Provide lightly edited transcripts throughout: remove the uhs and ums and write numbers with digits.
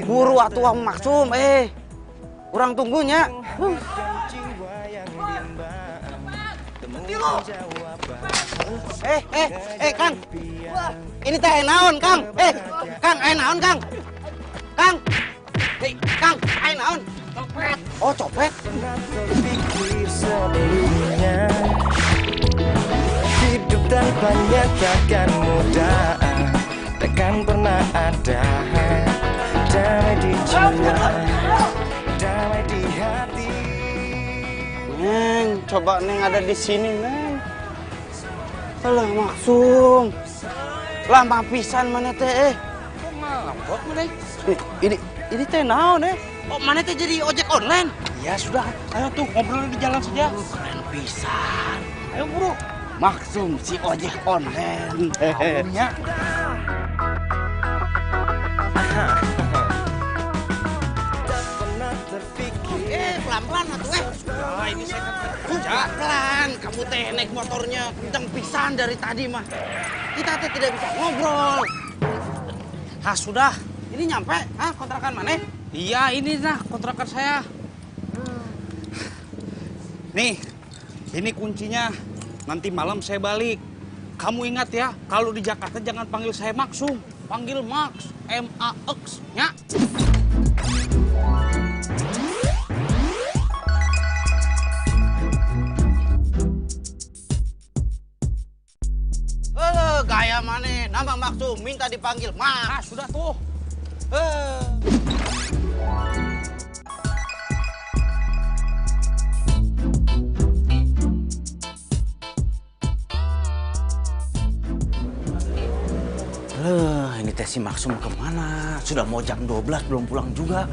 buru atuh Maksum, urang tunggunya. Kang. Ini teh naon, Kang? Kang, naon, Kang? Kang. Kang, naon? Copet. Oh, copet. Terpikir sebelumnya hidup tanpanya takkan mudah, takkan pernah ada damai di jiwa, damai di hati. Neng, coba Neng ada di sini, Neng. Alah, Maksum. Lama pisan mana teh, Kok ngambek mana? Ini teh naon, Oh, mana teh jadi ojek online? Ya sudah, ayo tuh ngobrol di jalan saja. Keren pisan. Ayo buru. Maksum si ojek online. Ya. Tak pernah terpikir. Pelan-pelan atuh, Nah, ini saya kan kerja. Pelan, kamu teh naik motornya kenceng pisan dari tadi mah. Kita teh tidak bisa ngobrol. Ah, sudah. Ini nyampe, kontrakan mana? Iya, ini nah kontrakan saya. Nih, ini kuncinya. Nanti malam saya balik. Kamu ingat ya, kalau di Jakarta jangan panggil saya Maksum. Panggil Max, M-A-X, ya. Gaya mana? Nama Maksum, minta dipanggil Max. Ah, sudah tuh. Ini teh si Maksum kemana? Sudah mau jam 12 belum pulang juga.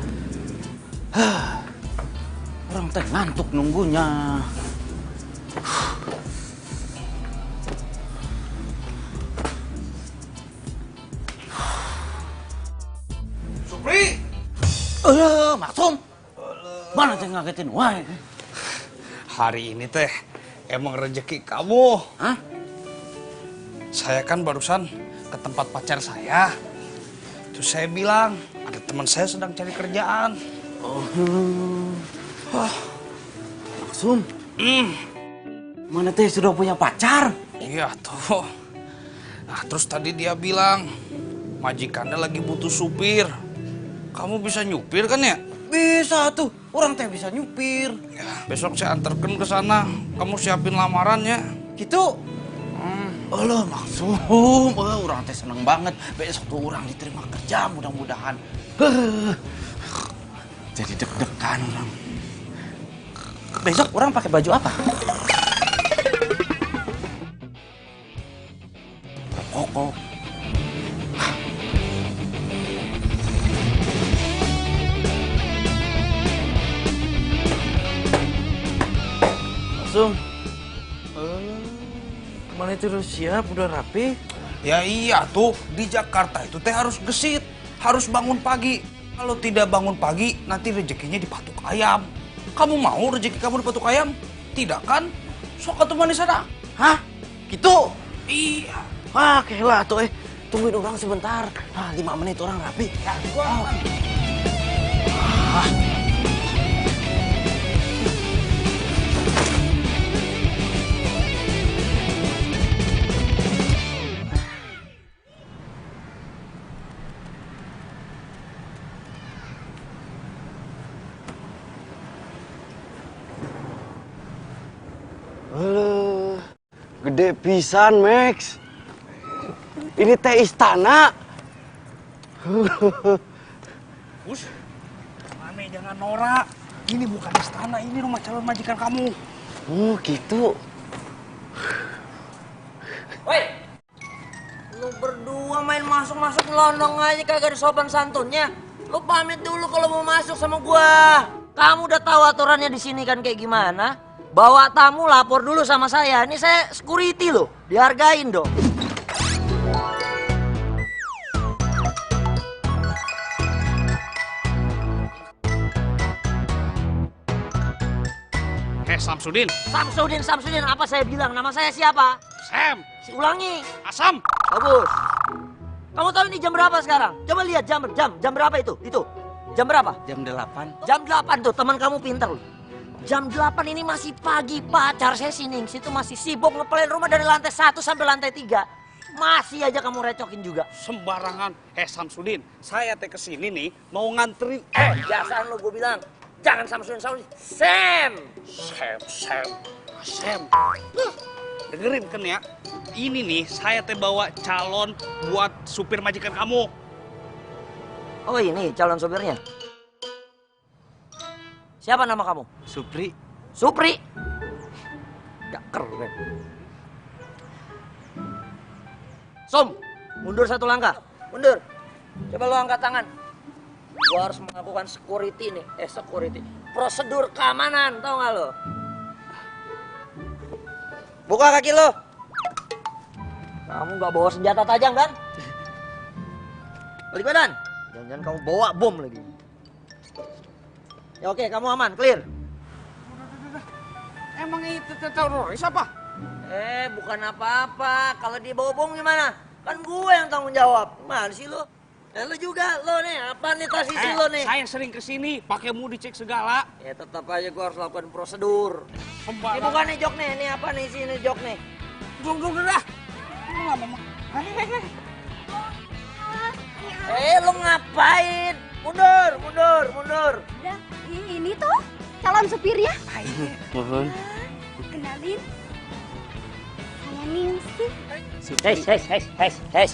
Orang teh ngantuk nunggunya. Supri! Maksum. Mana teh ngagetin wae? Hari ini teh emang rezeki kamu. Hah? Saya kan barusan ke tempat pacar saya. Terus saya bilang, ada teman saya sedang cari kerjaan. Maksum. Mana teh sudah punya pacar? Iya tuh. Nah, terus tadi dia bilang, majikannya lagi butuh supir. Kamu bisa nyupir kan ya? Bisa tuh, orang teh bisa nyupir. Ya, besok saya anterkan ke sana. Kamu siapin lamarannya. Gitu. Alah Maksum, orang teh seneng banget. Besok tuh orang diterima kerja mudah-mudahan. Jadi deg-degan orang. Besok orang pakai baju apa? Koko. Maksum. Mana itu udah siap, udah rapi? Ya iya tuh, di Jakarta itu teh harus gesit. Harus bangun pagi. Kalau tidak bangun pagi, nanti rezekinya dipatuk ayam. Kamu mau rezeki kamu dipatuk ayam? Tidak kan? Sok atuh manis ada. Hah? Gitu? Iya. Ah, kelah tuh tungguin orang sebentar. 5 menit orang rapi. Ya, gua. Gede pisan, Max. Ini teh istana. Us, Mame jangan norak. Ini bukan istana, ini rumah calon majikan kamu. Oh, gitu. Woi, lu berdua main masuk-masuk londong aja kagak ada sopan santunnya. Lu pamit dulu kalau mau masuk sama gua. Kamu udah tahu aturannya di sini kan kayak gimana? Bawa tamu lapor dulu sama saya. Ini saya security loh, dihargain dong. Samsudin. Samsudin, apa saya bilang? Nama saya siapa? Sam. Si ulangi. Asam. Bagus. Kamu tahu ini jam berapa sekarang? Coba lihat jam berapa itu? Itu. Jam berapa? Jam 8. Jam 8 tuh, teman kamu pintar loh. Jam 8 ini masih pagi, pacar saya si Ningsi itu masih sibuk ngepelin rumah dari lantai 1 sampai lantai 3. Masih aja kamu recokin juga. Sembarangan. Samsudin, saya teh kesini nih mau nganterin. Biasaan lo gue bilang, jangan Samsudin, Sam. Sam. Dengerin kan ya. Ini nih saya teh bawa calon buat supir majikan kamu. Oh ini calon supirnya. Siapa nama kamu? Supri. Supri. Gak keren. Som, mundur 1 langkah. Mundur. Coba lo angkat tangan. Gua harus melakukan security nih. Security. Prosedur keamanan, tau gak lo? Buka kaki lo. Kamu gak bawa senjata tajam kan? Balik badan. Jangan-jangan kamu bawa bom lagi. Ya oke, kamu aman, clear. Emang itu teroris apa? Bukan apa-apa. Kalau dia bawa bom gimana? Kan gue yang tanggung jawab. Gimana sih lo? Lo juga, lo nih. Apa nih tas isi lo nih? Saya sering kesini, pakai mau dicek segala. Ya tetap aja gue harus lakukan prosedur. Ini bukan nih jok nih. Ini apa nih sini jok nih? Duduk dah. Lo ngapain? Mundur. Udah, ini tuh calon supirnya. Mohon. Kenalin. Saya Ningsi. Hes.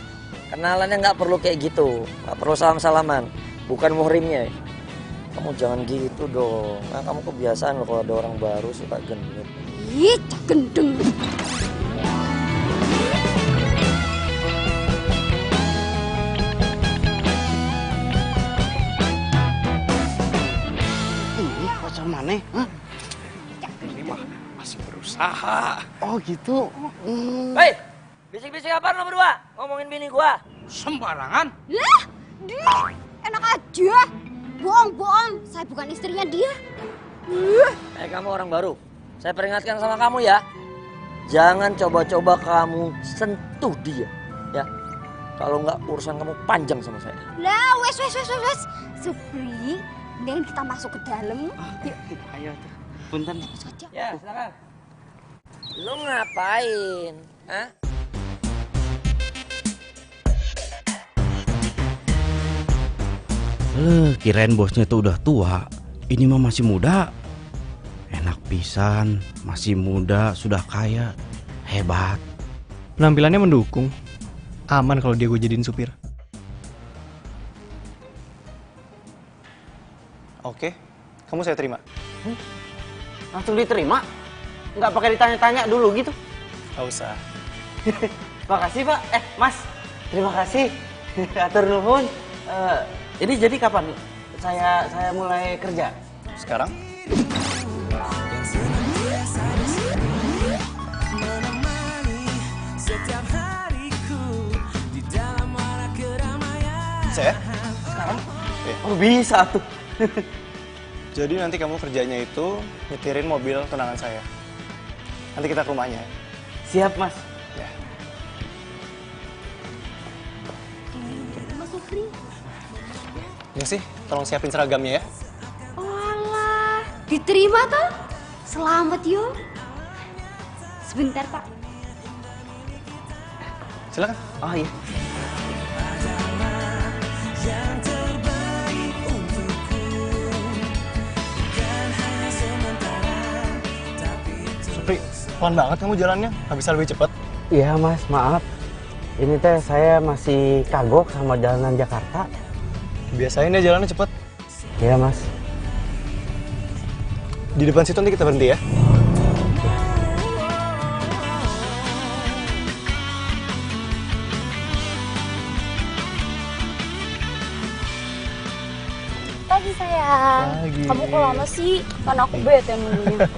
Kenalannya nggak perlu kayak gitu. Nggak perlu salam-salaman. Bukan muhrimnya. Kamu jangan gitu dong. Nah, kamu kebiasaan loh kalau ada orang baru suka genit. Ih, cak gendeng. Ini pacar mana? Hah? Ini mah masih berusaha. Oh gitu. Hei, bisik-bisik apaan lo berdua? Ngomongin bini gua. Sembarangan. Lah, dia enak aja. Bohong. Saya bukan istrinya dia. Kamu orang baru. Saya peringatkan sama kamu ya. Jangan coba-coba kamu sentuh dia. Ya. Kalau nggak urusan kamu panjang sama saya. Lah, wes. Supri, mendingan kita masuk ke dalam. Yuk. Ayo tuh. Punten. Saja. Ya, silakan. Lu ngapain? Hah? Kirain bosnya tuh udah tua. Ini mah masih muda. Enak pisan, masih muda, sudah kaya. Hebat. Penampilannya mendukung. Aman kalau dia gue jadiin supir. Oke, kamu saya terima. Langsung diterima? Nggak pakai ditanya-tanya dulu gitu? Gak usah. Makasih Pak. Mas. Terima kasih. Atur nuhun. Ini jadi kapan saya mulai kerja? Sekarang? Saya? Sekarang? Iya. Oh bisa tuh. Jadi nanti kamu kerjanya itu nyetirin mobil tunangan saya. Nanti kita ke rumahnya. Siap Mas. Ya. Mas Supri. Ini sih, tolong siapin seragamnya ya. Walah, diterima toh? Selamat yo. Sebentar Pak. Silakan. Oh iya. Supri, pelan banget kamu jalannya. Nggak bisa lebih cepat. Iya Mas, maaf. Ini teh saya masih kagok sama jalanan Jakarta. Biasain ya jalannya cepet. Iya Mas. Di depan situ nanti kita berhenti ya. Pagi sayang. Pagi. Kamu kok lama sih? Kan aku bete nunggunya.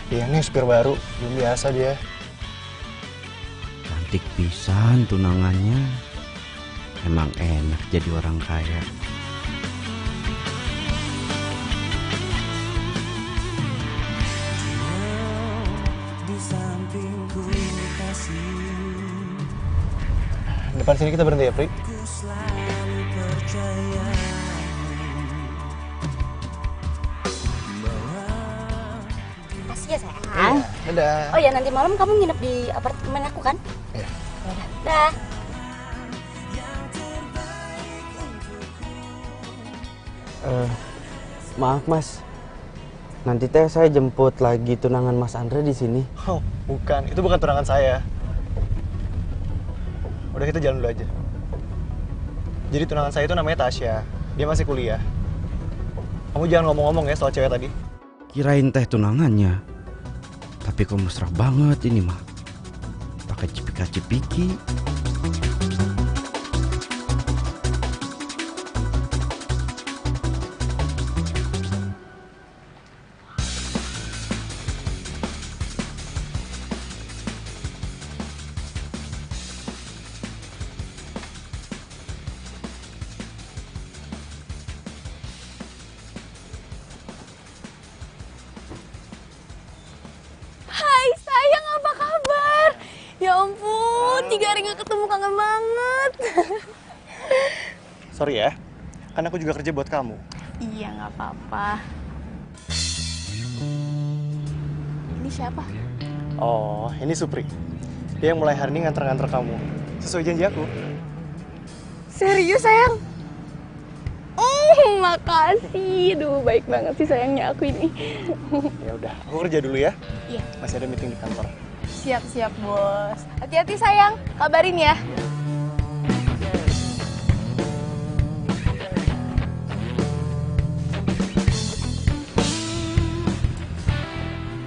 Iya nih supir baru, belum biasa dia. Cantik pisan tunangannya. Emang enak jadi orang kaya. Depan sini kita berhenti ya, Pri. Makasih ya sayang. Dadah. Oh ya, nanti malam kamu nginep di apartemen aku kan? Iya. Yaudah. Dah. Maaf Mas, nanti teh saya jemput lagi tunangan Mas Andre di sini. Oh, bukan. Itu bukan tunangan saya. Udah kita jalan dulu aja. Jadi tunangan saya itu namanya Tasya. Dia masih kuliah. Kamu jangan ngomong-ngomong ya soal cewek tadi. Kirain teh tunangannya, tapi kok mesra banget ini mah. Pakai cipika-cipiki. Hai sayang, apa kabar? Ya ampun, 3 hari gak ketemu, kangen banget. Sorry ya, kan aku juga kerja buat kamu. Iya gak apa-apa. Ini siapa? Oh, ini Supri. Dia yang mulai hari ini nganter-nganter kamu. Sesuai janji aku. Serius sayang? Makasih. Duh, baik banget sih sayangnya aku ini. Ya udah, aku kerja dulu ya. Iya. Masih ada meeting di kantor. Siap-siap bos. Hati-hati sayang, kabarin ya.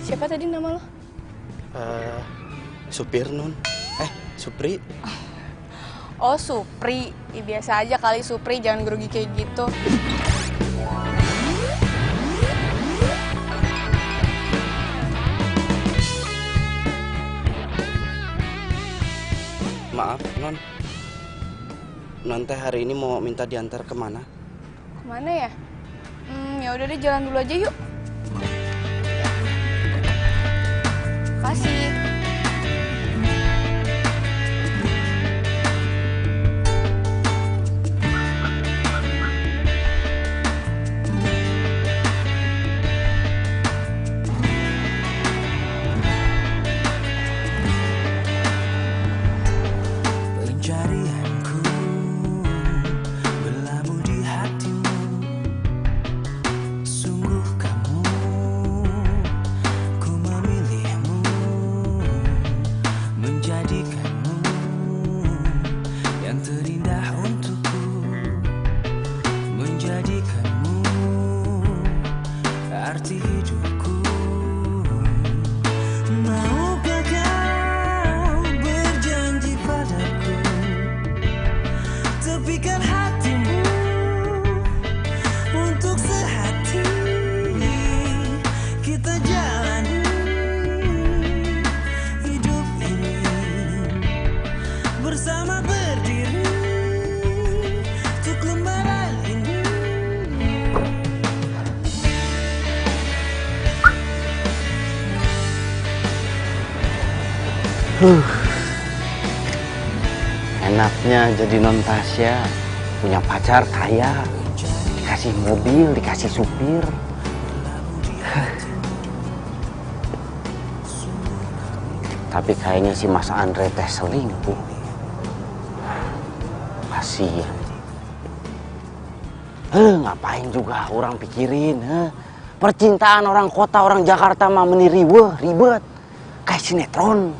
Siapa tadi nama lo? Supir Nun. Supri. Oh Supri, ya, biasa aja kali Supri, jangan grogi kayak gitu. Maaf Non. Non teh hari ini mau minta diantar kemana? Kemana ya? Ya udah deh, jalan dulu aja yuk. Kasih. Pencarianku berlabuh di hatimu. Sungguh kamu, ku memilihmu, menjadikanmu yang terindah untukku, menjadikanmu arti hidupku. Maukah kau berjanji padaku, tepikan hatimu untuk sehati, kita jalani hidup ini bersama, berdiri untuk lembaran ini. Enaknya jadi Non Tasya, punya pacar kaya, dikasih mobil, dikasih supir. Tapi kayaknya si Mas Andre teh selingkuh. Kasihan. Ngapain juga orang pikirin, percintaan orang kota, orang Jakarta mah meniriweh, ribet. Kayak sinetron.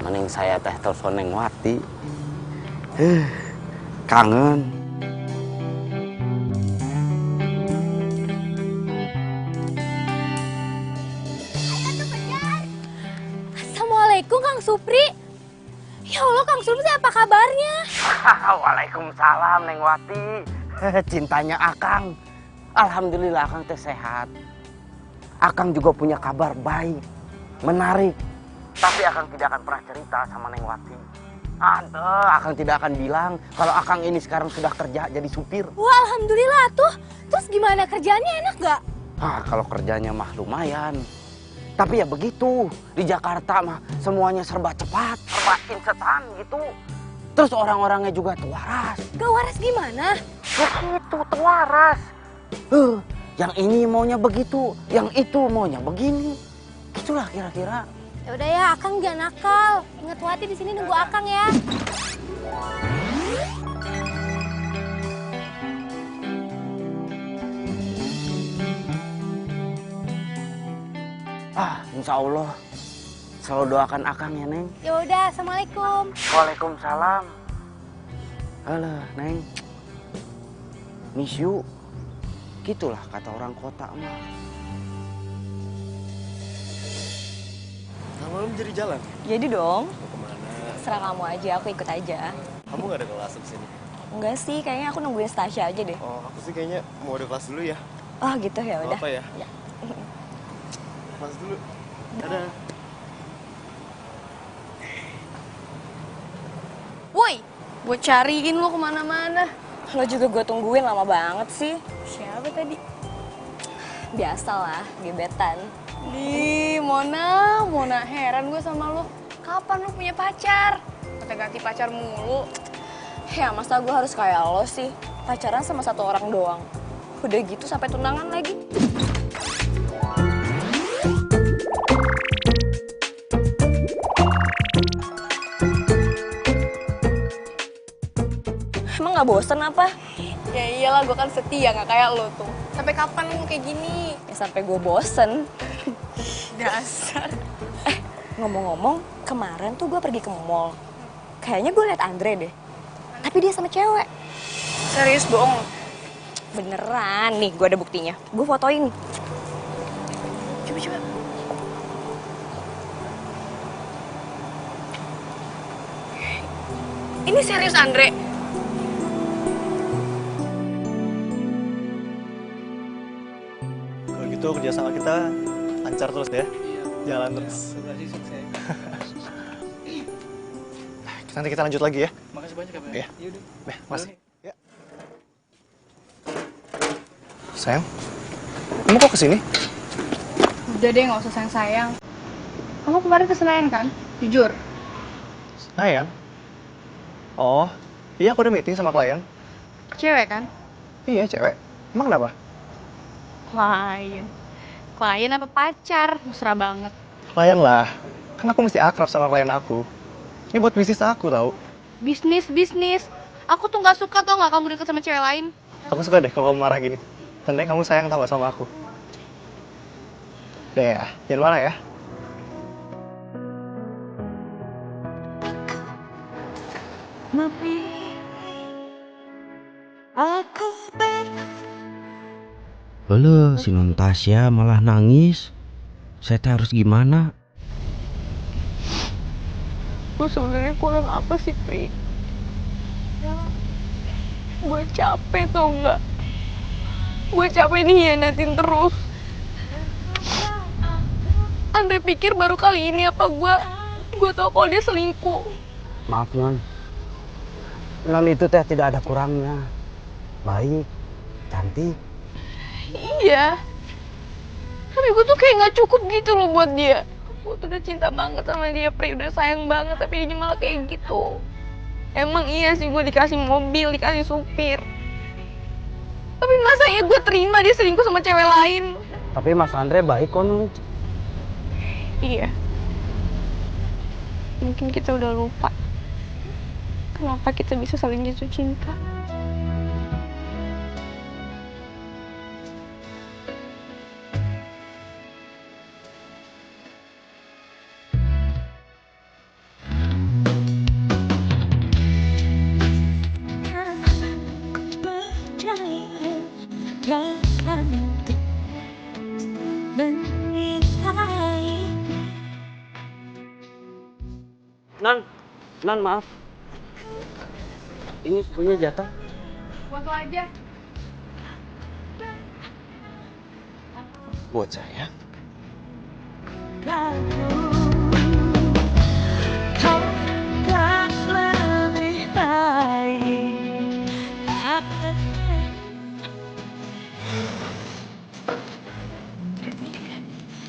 Mending saya teh telepon Neng Wati. Kangen. Assalamualaikum Kang Supri. Ya Allah Kang Supri, apa kabarnya? Waalaikumsalam Neng Wati. Cintanya Akang. Alhamdulillah Akang teh sehat. Akang juga punya kabar baik, menarik. Tapi Akang tidak akan pernah cerita sama Neng Wati. Akang tidak akan bilang kalau Akang ini sekarang sudah kerja jadi supir. Wah alhamdulillah tuh. Terus gimana, kerjaannya enak gak? Kalau kerjanya mah lumayan. Tapi ya begitu, di Jakarta mah semuanya serba cepat, serba instan gitu. Terus orang-orangnya juga tuaras. Gak waras gimana? Begitu, tuaras. Yang ini maunya begitu, yang itu maunya begini. Itulah kira-kira. Ya udah ya, Akang jangan nakal. Ingat Wati di sini nunggu Akang ya. Insya Allah. Selalu doakan Akang ya, Neng. Ya udah, Assalamualaikum. Waalaikumsalam. Alah, Neng. Miss you. Gitulah kata orang kota mah. Malam jadi jalan? Jadi dong. Mau kemana? Serah kamu aja, aku ikut aja. Kamu gak ada kelas di sini? Enggak sih, kayaknya aku nungguin Stasya aja deh. Oh, aku sih kayaknya mau ada kelas dulu ya. Oh gitu ya udah. Apa ya? Ya. Kelas dulu. Dadah. Woi, gue cariin lo kemana-mana. Lo juga gue tungguin lama banget sih. Siapa tadi? Biasalah, gebetan. Di Mona heran gue sama lo. Kapan lo punya pacar? Ganti pacar mulu. Ya masa gue harus kayak lo sih? Pacaran sama satu orang doang. Udah gitu sampai tunangan lagi. Emang gak bosen apa? Ya iyalah, gue kan setia, gak kayak lo tuh. Sampai kapan lo kayak gini? Ya sampai gue bosen. Dasar. Ngomong-ngomong, kemarin tuh gue pergi ke mall. Kayaknya gue liat Andre deh. Tapi dia sama cewek. Serius bohong? Beneran, nih gue ada buktinya. Gue fotoin nih. Coba. Ini serius Andre? Kalau gitu kerjasama kita lancar terus ya. Jalan terus. Nanti kita lanjut lagi ya. Makasih banyak ya, Pak. Iya. Yaudah. Mas. Ya. Sayang, kamu kok kesini? Udah deh, nggak usah sayang-sayang. Kamu kemarin ke Senayan kan? Jujur. Sayang? Oh, iya aku udah meeting sama klien. Cewek kan? Iya, cewek. Emang kenapa? Klien. Klien apa pacar? Mesra banget. Klien lah. Kan aku mesti akrab sama klien aku. Ini buat bisnis aku tau. Bisnis. Aku tuh nggak suka tau nggak kamu deket sama cewek lain. Aku suka deh kalau kamu marah gini. Tandanya kamu sayang tau gak sama aku. Udah ya, jangan marah ya. Halo, si Non Tasya malah nangis. Saya teh harus gimana? Gue sebenarnya kurang apa sih, Pri? Gue capek tau nggak? Gue capek dihianatin terus. Andre pikir baru kali ini apa gue tau kalau dia selingkuh. Maaf, Non. Non itu teh tidak ada kurangnya. Baik, cantik. Iya. Tapi gue tuh kayak nggak cukup gitu loh buat dia. Gue tuh udah cinta banget sama dia, Pri. Udah sayang banget, tapi dia malah kayak gitu. Emang iya sih gue dikasih mobil, dikasih supir. Tapi masa ya gue terima dia selingkuh sama cewek lain? Tapi Mas Andre baik kok, Non. Iya. Mungkin kita udah lupa. Kenapa kita bisa saling jatuh cinta? Non maaf. Ini punya jatah. Buat lo aja. Buat saya.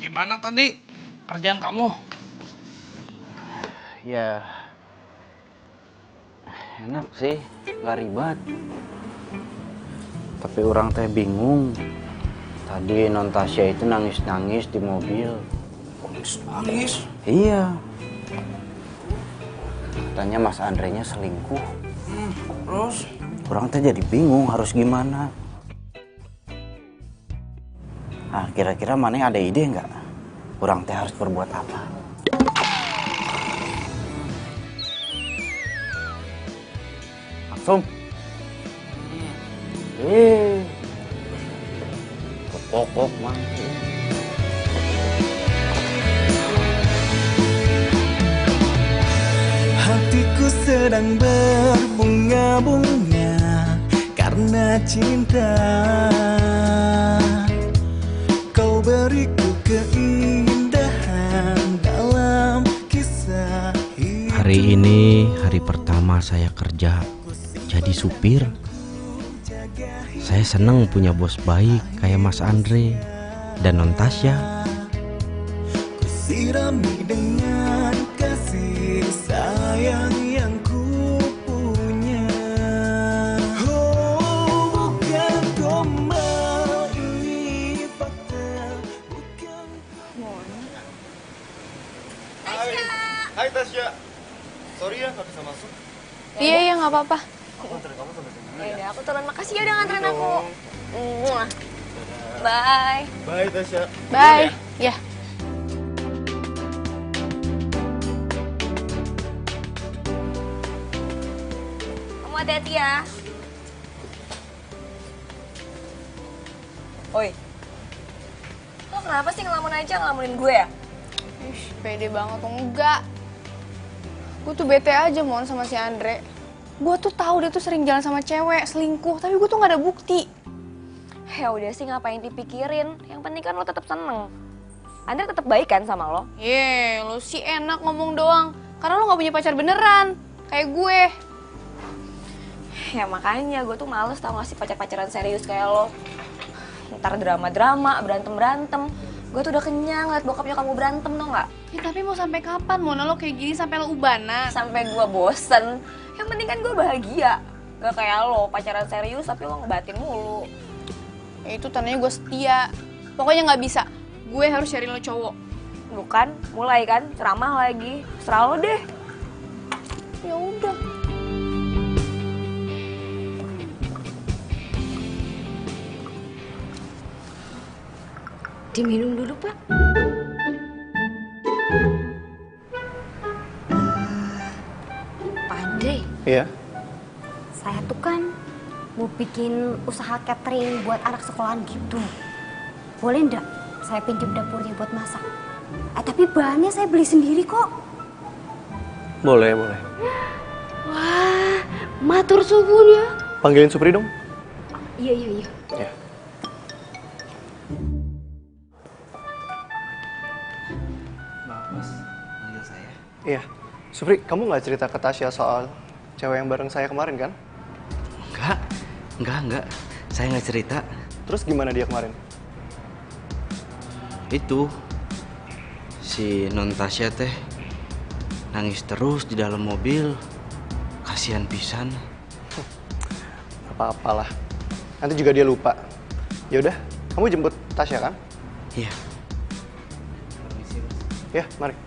Gimana tadi kerjaan kamu? Ya, enak sih, nggak ribet. Tapi orang teh bingung. Tadi non Tasya itu nangis-nangis di mobil. Nangis? Iya. Katanya Mas Andre-nya selingkuh. Terus? Orang teh jadi bingung harus gimana. Nah, kira-kira mana ada ide nggak? Orang teh harus berbuat apa? Langsung. Pokok mah. Hatiku sedang berbunga-bunga karena cinta. Kau beriku keindahan dalam kisah hidup. Hari ini hari pertama saya kerja jadi supir. Saya senang punya bos baik kayak Mas Andre dan non Tasya. Sirami dengan kasih sayang yang ku punya. Oh, bukan gombal ini fakta, bukan. Hai Tasya. Sorry ya nggak bisa masuk. Iya, nggak apa-apa. Aku anterin kamu sampai sini. Ya udah, aku turun. Makasih ya udah nganterin aku. Bye. Bye Tasya. Bye. Ya. Kamu hati-hati ya. Oi. Lo kenapa sih ngelamun aja ngelamunin gue ya? Ih, pede banget tuh. Enggak. Gue tuh bete aja mon sama si Andre. Gue tuh tahu dia tuh sering jalan sama cewek, selingkuh, tapi gue tuh nggak ada bukti. Ya udah sih ngapain dipikirin. Yang penting kan lo tetap seneng. Andre tetap baik kan sama lo? Lo sih enak ngomong doang. Karena lo nggak punya pacar beneran, kayak gue. Ya makanya gue tuh males tau gak sih pacar-pacaran serius kayak lo. Ntar drama-drama, berantem-berantem. Gue tuh udah kenyang liat bokapnya kamu berantem tau gak? Ya tapi mau sampai kapan Mona lo kayak gini sampai lo ubanan? Sampai gue bosen. Yang penting kan gue bahagia. Gak kayak lo pacaran serius tapi lo ngebatin mulu. Ya itu tandanya gue setia. Pokoknya nggak bisa. Gue harus cari lo cowok. Bukan, mulai kan ceramah lagi. Serah lo deh. Ya udah. Diminum dulu, Pak. Pak Andre. Iya. Saya tuh kan mau bikin usaha catering buat anak sekolahan gitu. Boleh ndak saya pinjam dapurnya buat masak? Tapi bahannya saya beli sendiri kok. Boleh, boleh. Wah, matur suwun ya. Panggilin Supri dong. Iya, iya, iya. Ya. Iya, Supri, kamu nggak cerita ke Tasya soal cewek yang bareng saya kemarin kan? Enggak. Saya nggak cerita. Terus gimana dia kemarin? Itu si non Tasya teh nangis terus di dalam mobil. Kasihan pisan. Apa-apalah. Nanti juga dia lupa. Ya udah, kamu jemput Tasya kan? Iya. Ya, mari.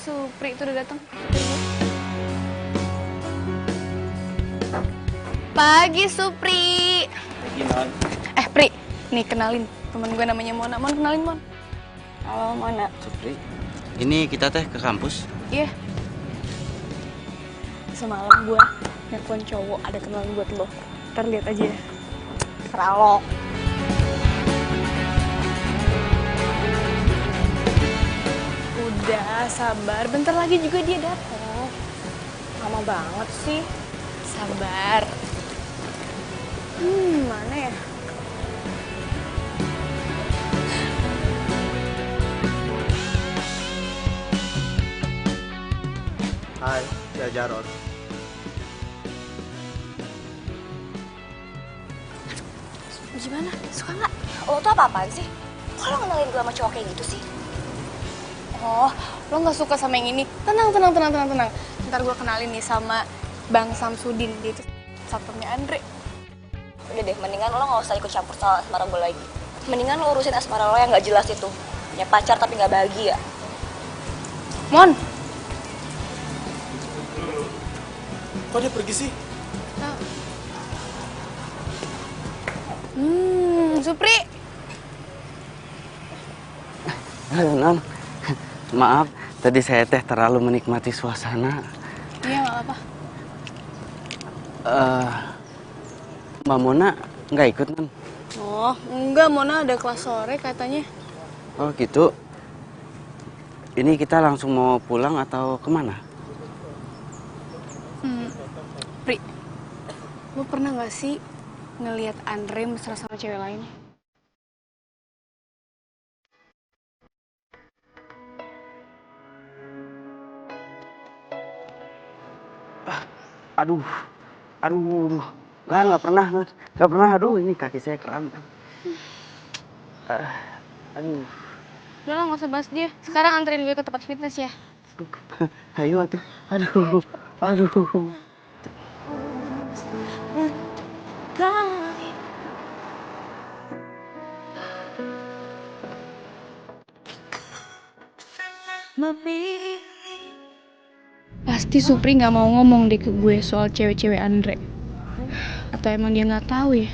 Supri itu udah datang. Pagi Supri. Pagi non. Pri, nih kenalin temen gue namanya Mona. Mon, kenalin Mon. Halo Mona. Supri. Ini kita teh ke kampus. Iya. Semalam gue nelfon cowok ada kenalan buat lo. Ntar lihat aja ya. Serah lo. Udah, sabar. Bentar lagi juga dia datang. Lama banget sih. Sabar. Mana ya? Hai, saya Jarod. Gimana? Suka nggak? Lo tuh apa-apaan sih? Kok lo kenalin gue sama cowok kayak gitu sih? Oh, lo nggak suka sama yang ini? Tenang. Ntar gue kenalin nih sama Bang Samsudin, dia itu satpamnya Andre. Udah deh, mendingan lo gak usah ikut campur soal asmara gue lagi. Mendingan lo urusin asmara lo yang gak jelas itu. Punya pacar tapi gak bahagia. Mon! Kok dia pergi sih? Supri! Halo, Non. Maaf, tadi saya terlalu menikmati suasana. Iya, gak apa-apa. Mbak Mona nggak ikut, Non? Oh, enggak, Mona ada kelas sore katanya. Oh, gitu. Ini kita langsung mau pulang atau kemana? Pri, lo pernah gak sih ngelihat Andre mesra sama cewek lain? Aduh. Nggak pernah. Aduh, ini kaki saya kram. Aduh. Udah lah, gak usah bahas dia. Sekarang anterin gue ke tempat fitness ya. Ayo, atuh. Aduh. Pasti Supri gak mau ngomong deh ke gue soal cewek-cewek Andre. Atau emang dia gak tahu ya?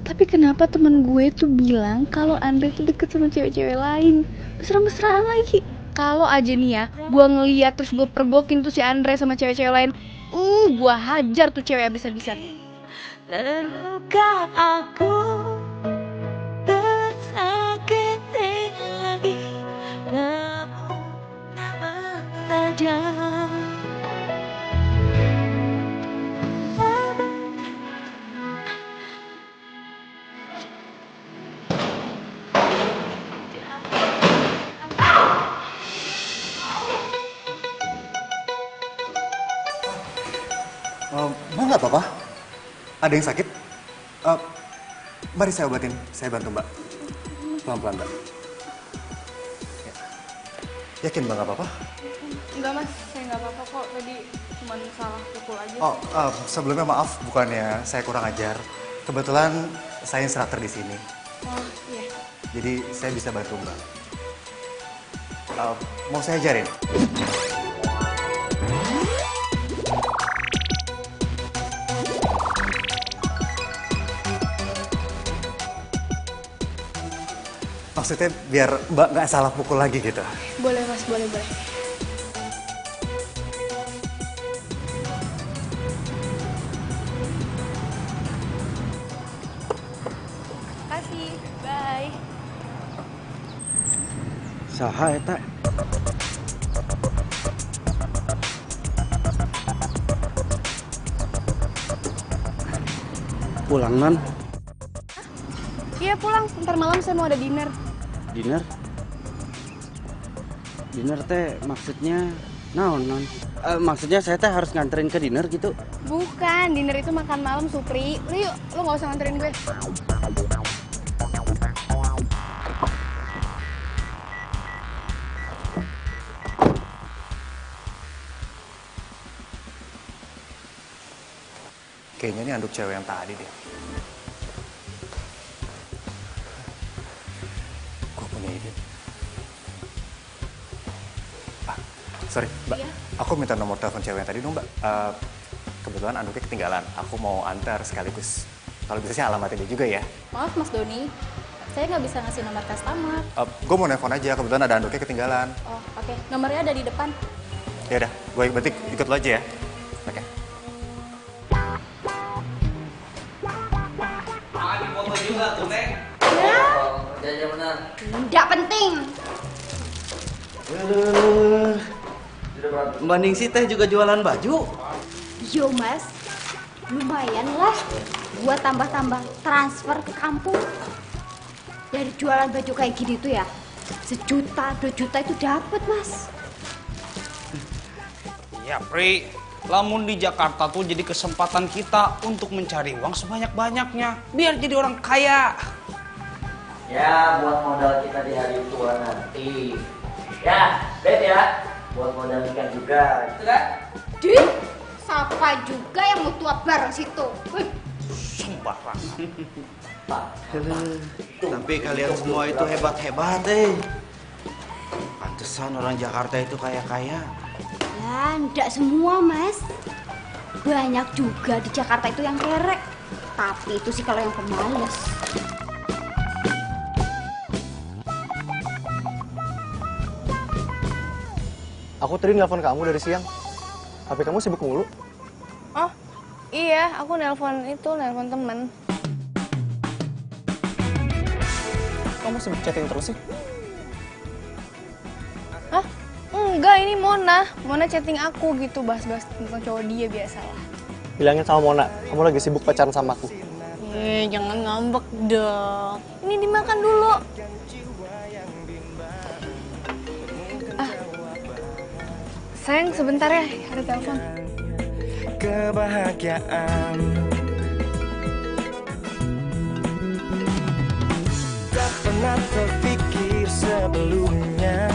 Tapi kenapa temen gue tuh bilang kalau Andre tuh deket sama cewek-cewek lain? Mesra-mesraan lagi. Kalau aja nih ya, gue ngeliat terus gue pergokin tuh si Andre sama cewek-cewek lain. Gue hajar tuh cewek abis-abisan. Terluka aku tersakiti lagi, namun tak menajam. Mbak nggak apa-apa? Ada yang sakit? Mari saya obatin, saya bantu Mbak. Pelan-pelan Mbak. Ya. Yakin Mbak nggak apa-apa? Enggak mas, saya nggak apa-apa kok. Tadi cuma salah pukul aja. Oh, sebelumnya maaf, bukannya saya kurang ajar. Kebetulan saya instruktur di sini. Oh iya. Jadi saya bisa bantu Mbak. Mau saya ajarin? Maksudnya biar Mbak nggak salah pukul lagi gitu. Boleh mas, boleh. Kasih, bye. Saha eta? Pulang, Non? Iya pulang, ntar malam saya mau ada dinner. Dinner? Dinner teh maksudnya naon, Non? Maksudnya saya teh harus nganterin ke dinner gitu? Bukan, dinner itu makan malam, Supri. Udah yuk, lo gak usah nganterin gue. Kayaknya ini anduk cewek yang tadi deh. Gue punya ide. Sorry, Mbak. Iya? Aku minta nomor telepon cewek yang tadi dong, Mbak. Kebetulan anduknya ketinggalan. Aku mau antar sekaligus. Kalau bisa sih alamatnya dia juga ya. Maaf Mas Doni, saya nggak bisa ngasih nomor customer. Gue mau nelfon aja, kebetulan ada anduknya ketinggalan. Oh oke, nomornya ada di depan. Ya udah, gue berarti ikut lo aja ya. Oke. Foto juga tuh, Neng. Kerjanya benar. Tidak penting. Mbak Ningsi teh juga jualan baju? Yo mas, lumayan lah buat tambah-tambah transfer ke kampung. Dari jualan baju kayak gini tuh ya, 1 juta, 2 juta itu dapat mas. Ya, Pri. Lamun di Jakarta tuh jadi kesempatan kita untuk mencari uang sebanyak-banyaknya. Biar jadi orang kaya. Ya, buat modal kita di hari tua nanti. Ya, bet ya. Buat modal nikah juga, gitu kan? Dih, siapa juga yang mau tua bareng situ? Sembarangan. Tapi kalian semua itu hebat-hebat Pantesan orang Jakarta itu kaya-kaya. Ya, enggak semua, Mas. Banyak juga di Jakarta itu yang kerek. Tapi itu sih kalau yang pemalas. Aku tadi nelpon kamu dari siang. HP kamu sibuk mulu. Oh, iya, aku nelpon temen. Kamu sibuk chatting terus sih? Hah? Enggak, ini Mona. Mona chatting aku gitu, bahas-bahas tentang cowok dia biasalah. Bilangin sama Mona, kamu lagi sibuk pacaran sama aku. Jangan ngambek dong. Ini dimakan dulu. Sayang, sebentar ya, ada telepon. Kebahagiaan tak pernah terpikir sebelumnya.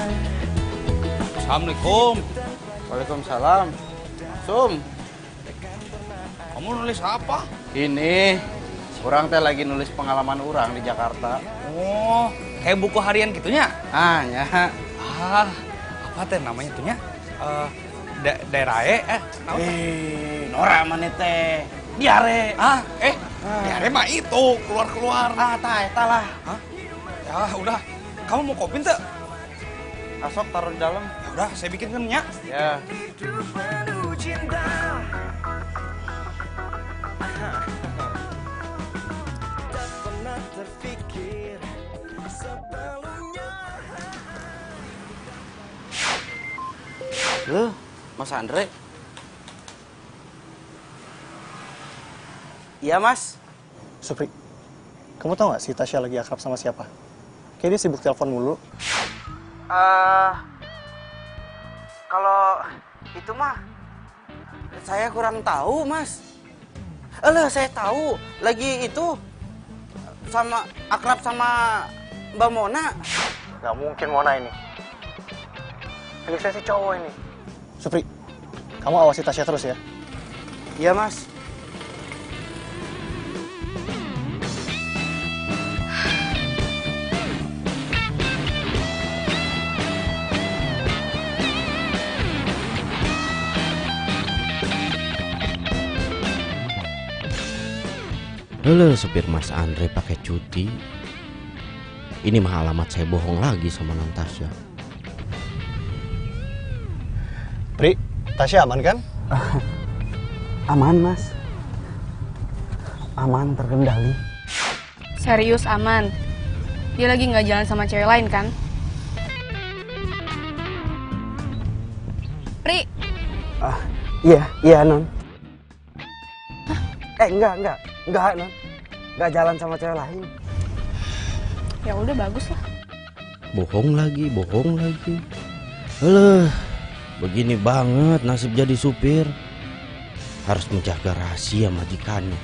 Assalamualaikum. Waalaikumsalam. Sum, Kamu nulis apa? ini orang teh lagi nulis pengalaman orang di Jakarta. Oh, kayak buku harian gitunya? Ya. Apa teh namanya tuhnya? Daerah Nora mana teh? Diare. diare mah itu keluar. Eta lah. Hah? Ya udah, kamu mau kopi tuh? Asok taruh di dalam. Ya udah, saya bikinkan ya. Ya. Loh, Mas Andre? Iya, Mas. Supri, kamu tau gak si Tasya lagi akrab sama siapa? Kayaknya dia sibuk telepon mulu. Kalau itu mah saya kurang tahu, Mas. Alah, saya tahu. Lagi itu sama akrab sama Mbak Mona. Gak mungkin Mona ini. Lagi saya si cowok ini. Supri, kamu awasi Tasya terus ya. Iya, Mas. Halo, supir Mas Andre pakai cuti. Ini mah alamat saya bohong lagi sama Natasha. Pri, Tasya aman kan? Aman, Mas. Aman, terkendali. Serius aman? Dia lagi nggak jalan sama cewek lain kan? Pri. Iya, Non. Enggak, Non. Enggak jalan sama cewek lain. Ya udah, bagus lah. Bohong lagi. Alah, begini banget nasib jadi supir. Harus menjaga rahasia majikannya.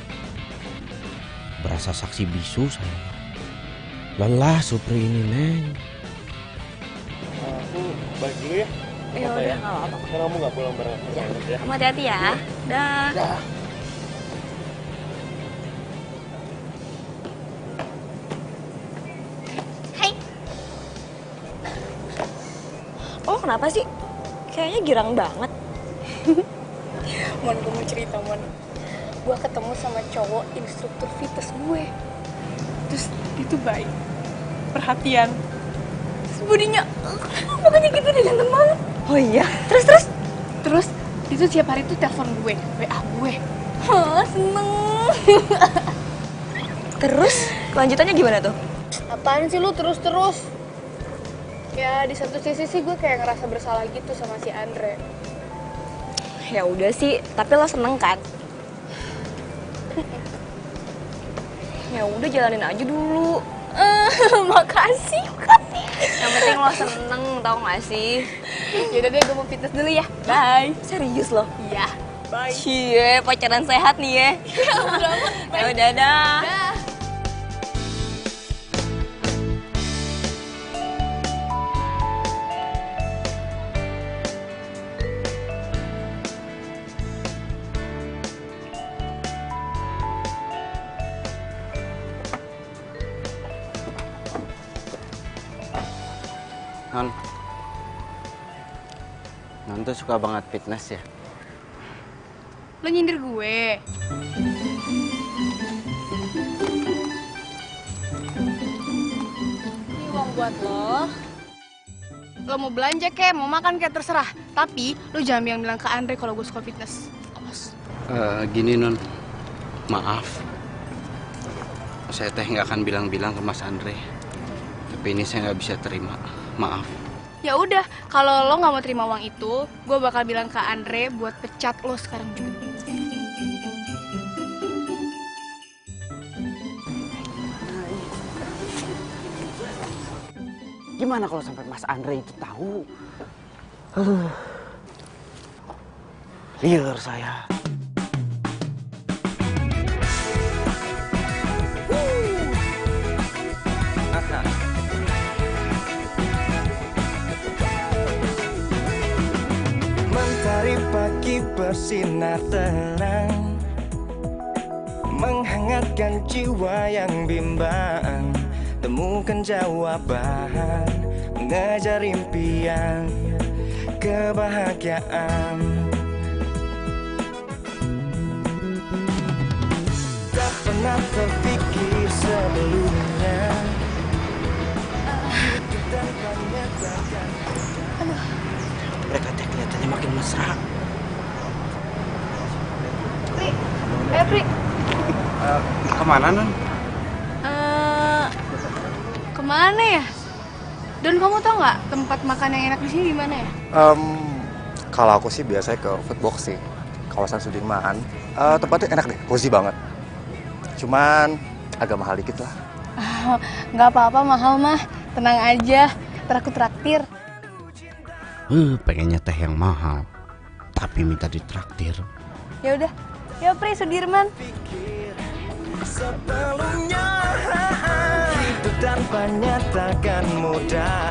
Berasa saksi bisu saya. Lelah supir ini, Neng. Aku balik dulu ya. Ya udah, nggak apa-apa. Karena kamu nggak pulang bareng aku. Ya. Kamu hati-hati ya. Dah. Hai. Oh, kenapa sih? Kayaknya girang banget. Mon, gue mau cerita, Mon. Gue ketemu sama cowok instruktur fitness gue. Terus dia tuh baik, perhatian. Terus bodinya, pokoknya gitu deh, ganteng banget. Oh iya? Terus dia tuh tiap hari tuh telepon gue, WA gue. Seneng. Terus, kelanjutannya gimana tuh? Apaan sih lu terus-terus? Ya, di satu sisi sih gue kayak ngerasa bersalah gitu sama si Andre. Ya udah sih, tapi lo seneng kan? Ya udah, jalanin aja dulu. Makasih. Yang penting lo seneng, tau gak sih? Yaudah deh, gue mau fitness dulu ya. Bye. Serius lo? Iya. Bye. Cie, pacaran sehat nih ya. Ya udah dah. Non tuh suka banget fitness ya. Lo nyindir gue. Ini uang buat lo. Lo mau belanja kek, mau makan kek, terserah. Tapi lo jangan bilang ke Andre kalau gue suka fitness. Awas. Gini Non, maaf. Saya teh nggak akan bilang-bilang ke Mas Andre. Tapi ini saya nggak bisa terima. Maaf. Ya udah, kalau lo nggak mau terima uang itu, gue bakal bilang ke Andre buat pecat lo sekarang juga. Gimana kalau sampai Mas Andre itu tahu? Liar saya. Mentari pagi bersinar terang, menghangatkan jiwa yang bimbang. Temukan jawaban, mengejar impian, kebahagiaan. Tak pernah terpikir sebelumnya. Mereka teh kelihatannya makin mesra. Pri. Kemana Non? Kemana ya? Dan kamu tau nggak tempat makan yang enak di sini di mana ya? Kalau aku sih biasanya ke Foodbox sih, kawasan Sudirman. Tempatnya enak deh, cozy banget. Cuman agak mahal dikit lah. Nggak apa-apa mahal mah, tenang aja. Ntar aku traktir. Pengennya teh yang mahal, tapi minta ditraktir. Ya udah, ya Pri Sudirman. Sebelumnya hidup tanpanya takkan mudah,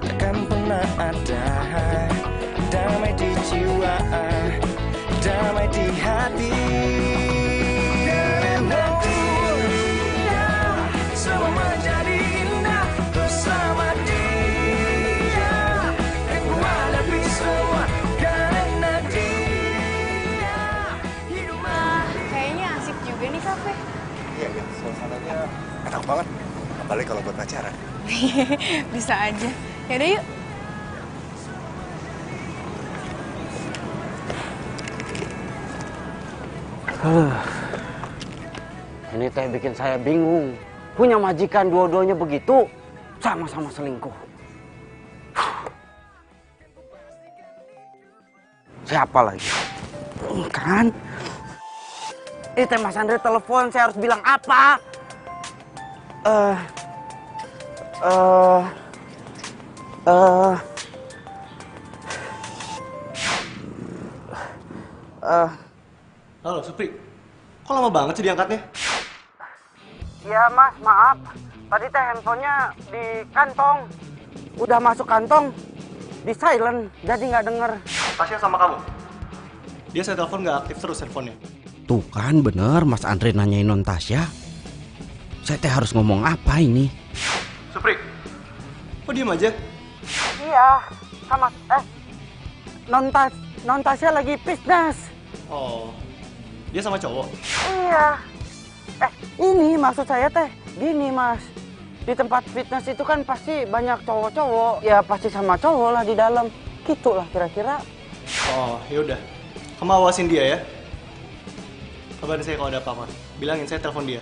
takkan pernah ada damai di jiwa, damai di hati. Karena dia semua menjadi indah bersama dia, yang ku hadapi semua karena dia. Kayaknya asik juga nih kafe. Iya, suasananya enak banget. Apalagi kalau buat pacaran. Bisa aja. Yaudah yuk. Ini teh bikin saya bingung. Punya majikan dua-duanya begitu, sama-sama selingkuh. Siapa lagi? Kan? Ini teh Mas Andre telepon, saya harus bilang apa? Halo, Supri. Kok lama banget sih diangkatnya? Ya Mas, maaf. Tadi teh handphonenya di kantong. Udah masuk kantong, di silent, jadi nggak denger. Tasya sama kamu? Dia saya telepon nggak aktif terus handphonenya. Tuh kan bener Mas Andre nanyain non Tasya. Saya teh harus ngomong apa ini? Supri, kok diem aja? Iya, sama non Tasya lagi fitness. Oh, dia sama cowok? Iya. Ini maksud saya teh, gini Mas. Di tempat fitness itu kan pasti banyak cowok-cowok. Ya pasti sama cowok lah di dalam. Gitu lah kira-kira. Oh, yaudah. Kamu awasin dia ya. Kabarin saya kalau ada apa-apa. Bilangin saya telepon dia.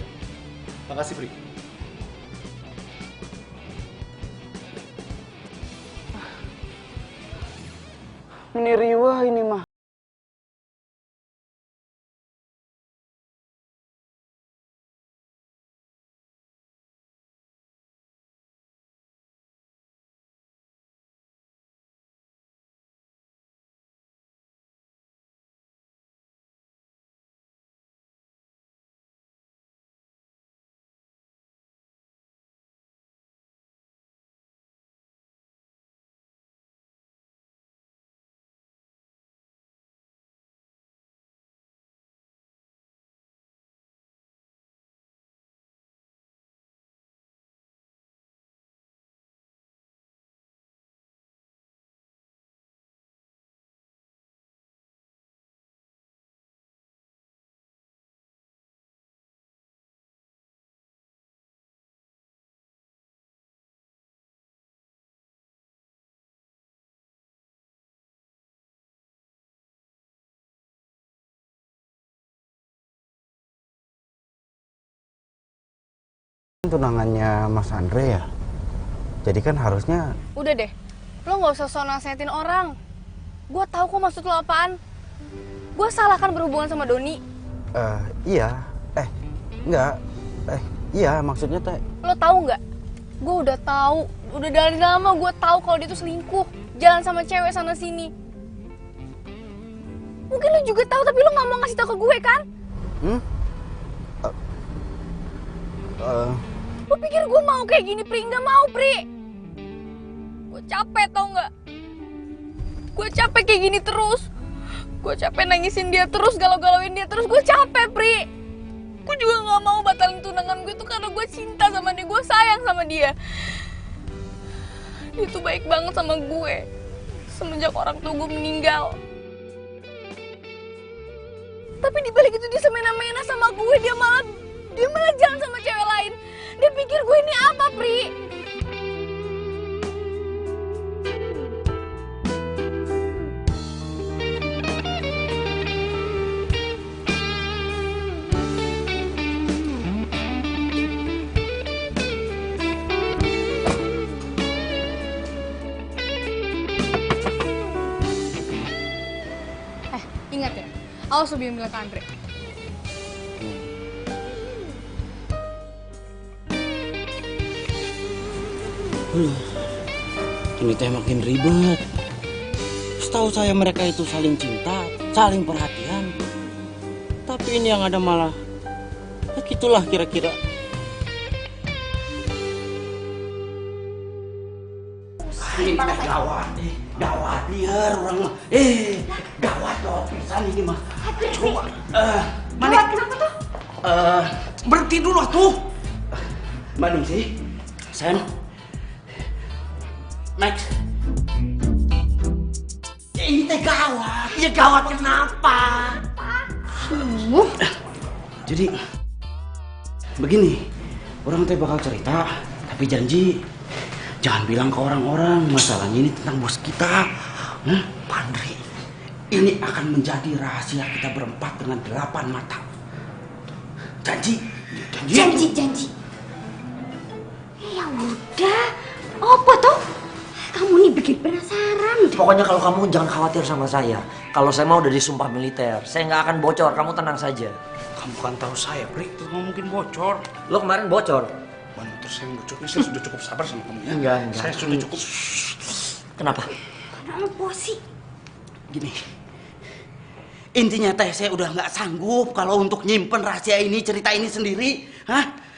Makasih, Pri. Ini riwah ini mah. Tunangannya Mas Andre ya. Jadi kan harusnya. Udah deh, lo nggak usah sok nasihatin orang. Gue tahu kok maksud lo apaan. Gue salah kan berhubungan sama Doni. Iya. Enggak. Iya maksudnya teh. Lo tahu nggak? Gue udah tahu. Udah dari lama gue tahu kalau dia tuh selingkuh. Jalan sama cewek sana sini. Mungkin lo juga tahu tapi lo nggak mau ngasih tahu ke gue kan? Lo pikir gue mau kayak gini, Pri? Nggak mau, Pri. Gue capek tau nggak? Gue capek kayak gini terus. Gue capek nangisin dia terus, galau-galauin dia terus. Gue capek, Pri. Gue juga nggak mau batalin tunangan gue tuh karena gue cinta sama dia. Gue sayang sama dia. Dia tuh baik banget sama gue. Semenjak orang tua gue meninggal. Tapi dibalik itu dia semena-mena sama gue. Dia malah jalan sama cewek lain. Dia pikir gue ini apa, Pri? Ingat ya, awas lo bilang ke Andre. Ini teh makin ribet. Setahu saya mereka itu saling cinta, saling perhatian. Tapi ini yang ada malah, ya gitulah kira-kira. Ini gawat, gawat liar orang mah. Gawat loh, pisan ini mah. Coba, Gawat kenapa tuh? Berhenti dulu tuh. Mana sih? Sen, Max. Ini teh gawat. Ya gawat kenapa? Jadi begini, orang teh bakal cerita, tapi janji jangan bilang ke orang-orang masalahnya ini tentang bos kita. Pandri, ini akan menjadi rahasia kita berempat dengan 8 mata. Janji. Janji. Ya udah, apa tuh? Kamu nih bikin penasaran. Pokoknya kalau kamu jangan khawatir sama saya. Kalau saya mau udah disumpah militer, saya nggak akan bocor. Kamu tenang saja. Kamu kan tahu saya, Pri. Terus kamu mungkin bocor. Lo kemarin bocor. Terus saya saya sudah cukup sabar sama kamu ya. Enggak. Saya sudah cukup. Kenapa? Apa sih? Gini, intinya teh saya udah nggak sanggup kalau untuk nyimpen rahasia ini, cerita ini sendiri.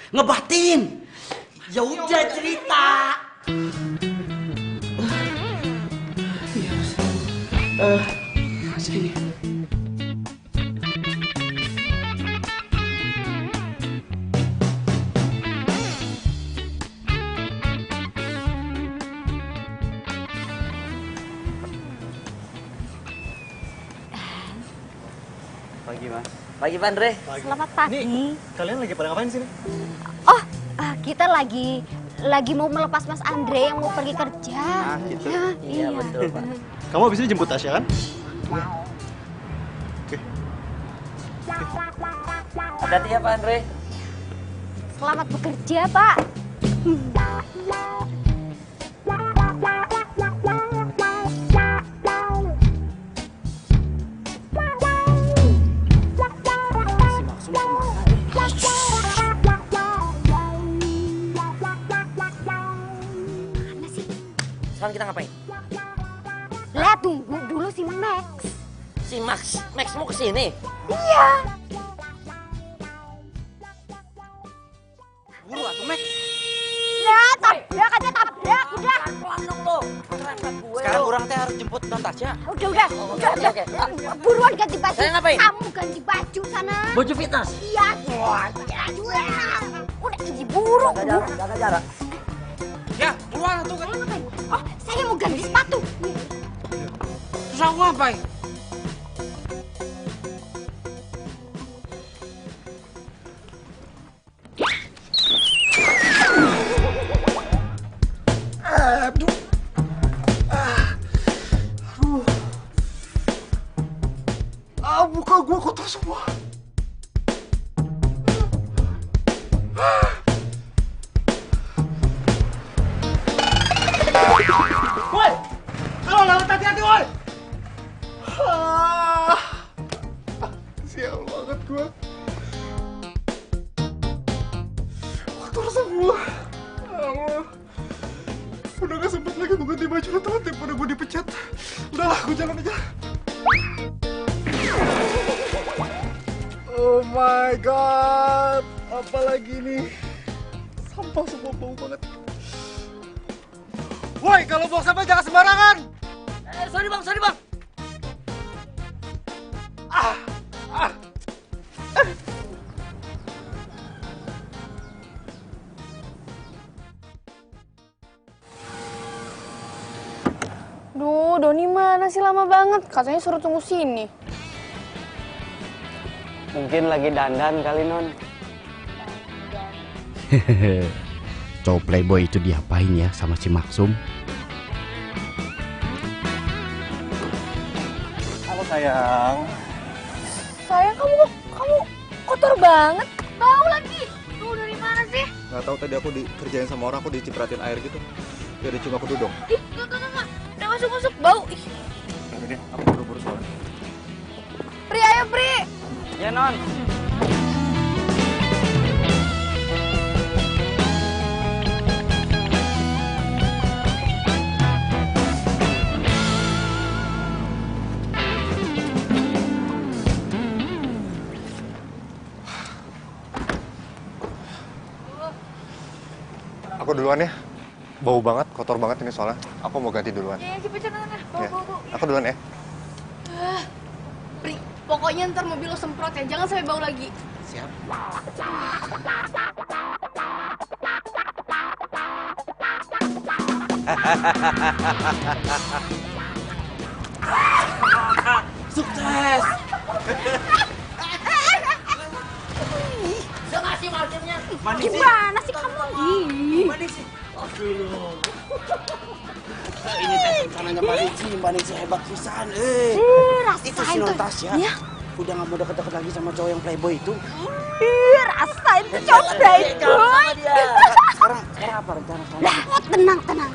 Ngebatin. Ya udah cerita. Sini. Pagi, Mas. Pagi, Pak Andre. Selamat pagi. Kalian lagi pada ngapain sini? Oh, kita lagi mau melepas Mas Andre yang mau pergi kerja. Gitu. Iya, betul, Pak. Kamu habis ini jemput Tasya kan? Oke. Hati-hati ya, Pak Andre. Selamat bekerja, Pak. Sekarang kita ngapain? Lah, tunggu dulu si Max. Si Max mau kesini? Iya. Buru atuh, Max. Ya, tabrak aja, tabrak. Udah. Pelan dong lo. Sekarang orang teh harus jemput non Tasya. Udah. Oke. Buruan ganti baju. Saya ngapain? Kamu ganti baju sana. Baju fitness. Iya. Udah diburu. Jaga jarak. Ya, buruan tuh kan. Oh, saya mau ganti sepatu. Terus aku ngapain? Muka gua kotor semua. hati-hati woi. Sial banget gua. Kotor semua. Allah. Udah gak sempet lagi gue ganti baju telat daripada gue dipecat. Udahlah, gue jalan aja. Oh my god, apalagi ini? Sampah semua bau banget. Woi, kalau buang sampah jangan sembarangan. Sorry bang. Duh, Doni mana sih lama banget? Katanya suruh tunggu sini. Mungkin lagi dandan kali non. Cowok playboy itu diapain ya sama si Maksum? Halo sayang. Sayang kamu kotor banget. Bau lagi. Tuh dari mana sih? Gak tahu tadi aku dikerjain sama orang, aku dicipratin air gitu. Dia dicium aku duduk. Ih, enggak. Udah masuk bau. Ih. Yaudah deh, aku buru-buru soalnya. Pri, ayo Pri. Ya non. Aku duluan ya. Bau banget, kotor banget ini soalnya. Aku mau ganti duluan. Iya, cepet sana. Bau. Aku duluan ya. Pri, pokoknya ntar mobil lo semprot ya, jangan sampai bau lagi. Siap. Sukses. Udah ngasih markirnya. Gimana sih kamu? Mana sih? Ini teh rencananya Mbak Nici hebat pisan. Rasain Itu si tuh. Tasya. Ya. Udah gak mau deket-deket lagi sama cowok yang playboy itu. Rasain tuh cowok playboy. Sekarang apa rencana kamu? Tenang.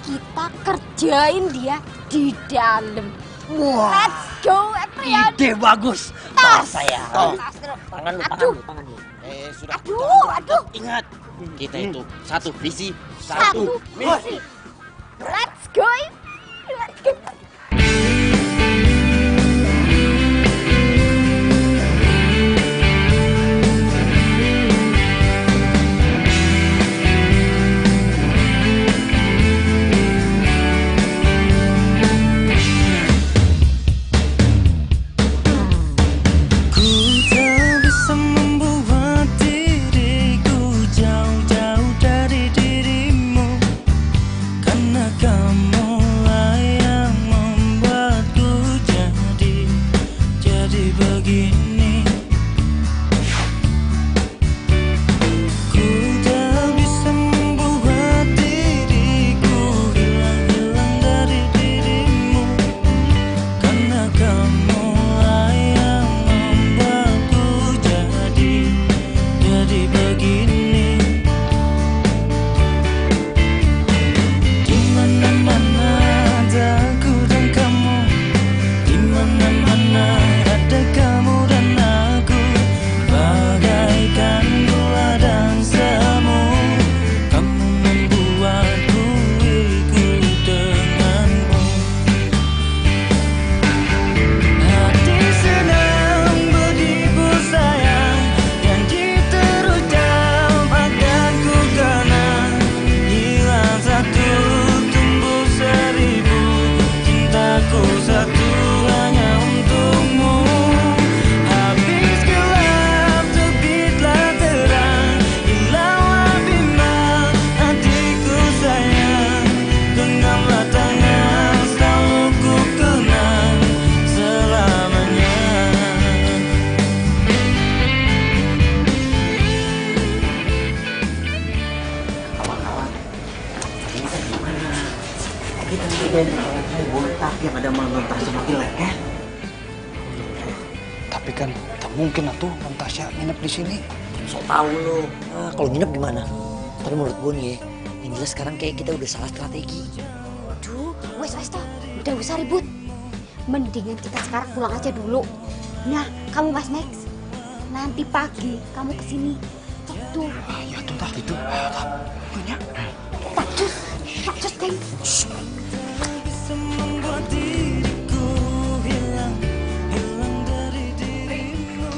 Kita kerjain dia di dalam. Wah. Let's go, Etrian. Ide bagus. Tas. Saya. Tangan lu. Sudah. Aduh. Ingat, kita itu satu visi, Satu misi. Let's go. botak yang ada mantan semakin leket. Tapi kan tak mungkin atuh non Tasya nginep di sini. Sok tahu lo. Kalau nginep gimana? Tapi menurut gue nih ya, yang jelas sekarang kayak kita udah salah strategi. Aduh, wes toh. Udah usah ribut. Mendingan kita sekarang pulang aja dulu. Nah, kamu Mas Max, nanti pagi kamu kesini. Tuh. Ya tuh tak gitu. Punya. Tak cus deh. Bisa membuat diriku hilang dari dirimu.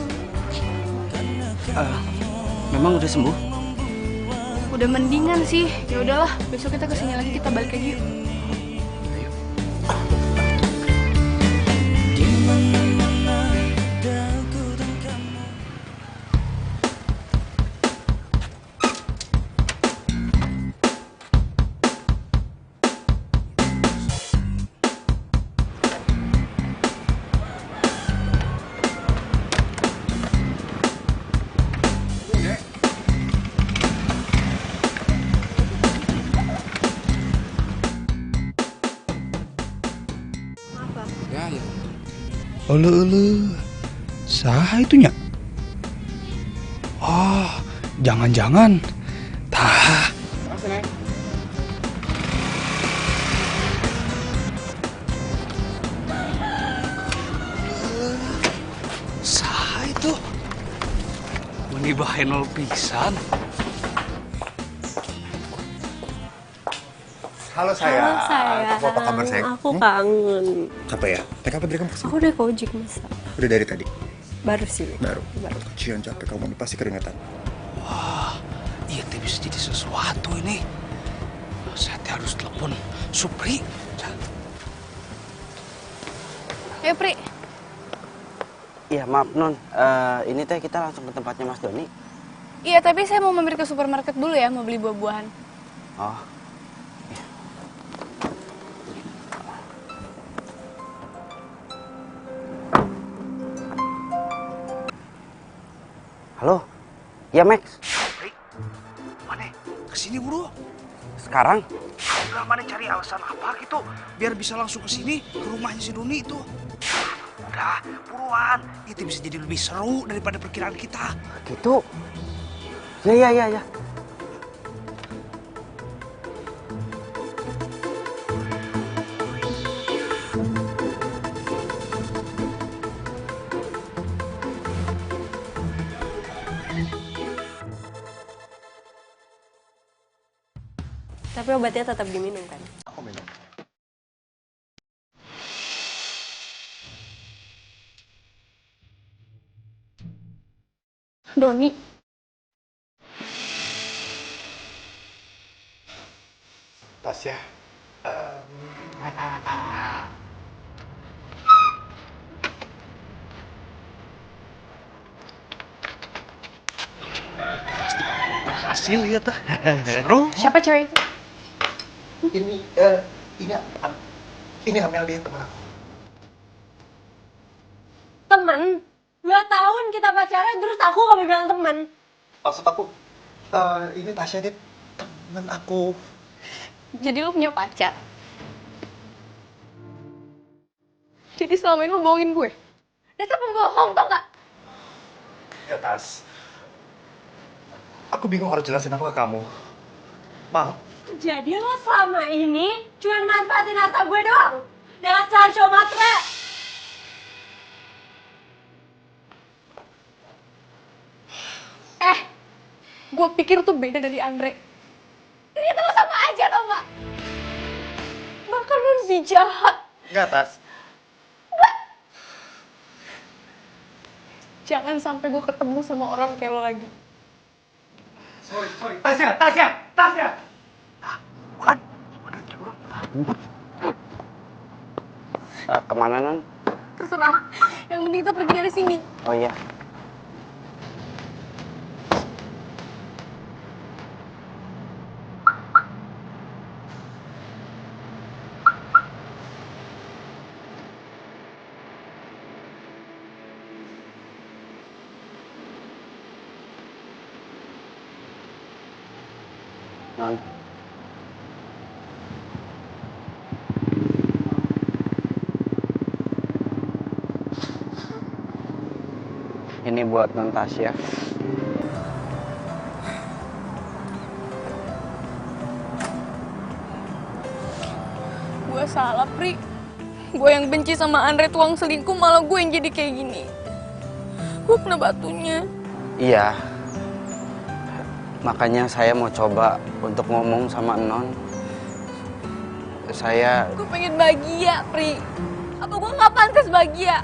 Memang udah sembuh? Udah mendingan sih. Ya udahlah, besok kita kesini lagi, kita balik lagi yuk. Ulu, saha itunya? Oh, jangan-jangan. Tah. Saha itu? Meni bahenol pisan. Halo sayang. Halo sayang. Kamu apa kabar sayang? Aku kangen. Apa ya? Naik apa dari kamu kesini? Aku udah ke ojek masa. Udah dari tadi? Baru sih. Baru. Kecian capek kamu nih pasti keringetan. Wah, iya teh bisa jadi sesuatu ini. Saya teh harus telepon Supri. Ayo Pri. Iya maaf Non, ini teh kita langsung ke tempatnya Mas Doni. Iya, tapi saya mau mampir ke supermarket dulu ya, mau beli buah-buahan. Oh. Halo, ya Max. Mana? Kesini buru. Sekarang? Udah mana cari alasan apa gitu, biar bisa langsung kesini ke rumahnya si Doni itu. Udah, buruan. Itu bisa jadi lebih seru daripada perkiraan kita. Gitu. Ya. Tapi obatnya tetap diminum kan? Aku minum. Doni. Tasya. Hasil ya tah. Seru. Siapa cewek itu? Ini Amelia teman aku. Temen? 2 tahun kita pacaran terus aku kamu bilang temen. Maksud aku, ini Tasya dia teman aku. Jadi lu punya pacar? Jadi selama ini lu bohongin gue? Dasar pembohong tau gak? Ya Tas, aku bingung harus jelasin apa ke kamu. Maaf. Jadi lo selama ini cuma manfaatin harta gue doang? Dengan cara show matre? Gue pikir tuh beda dari Andre. Ternyata lo sama aja tau gak? Bahkan lo lebih jahat. Enggak, Tas. Jangan sampai gue ketemu sama orang kayak lo lagi. Sorry. Tasya! Bukan. Kemana Non? Terserah. Yang penting kita pergi dari sini. Oh iya. Non. Ini buat Non Tasya. Gue salah, Pri. Gue yang benci sama Andre tuang selingkuh, malah gue yang jadi kayak gini. Gue kena batunya. Iya. Makanya saya mau coba untuk ngomong sama Non. Gue pengen bahagia, Pri. Apa gue nggak pantas bahagia?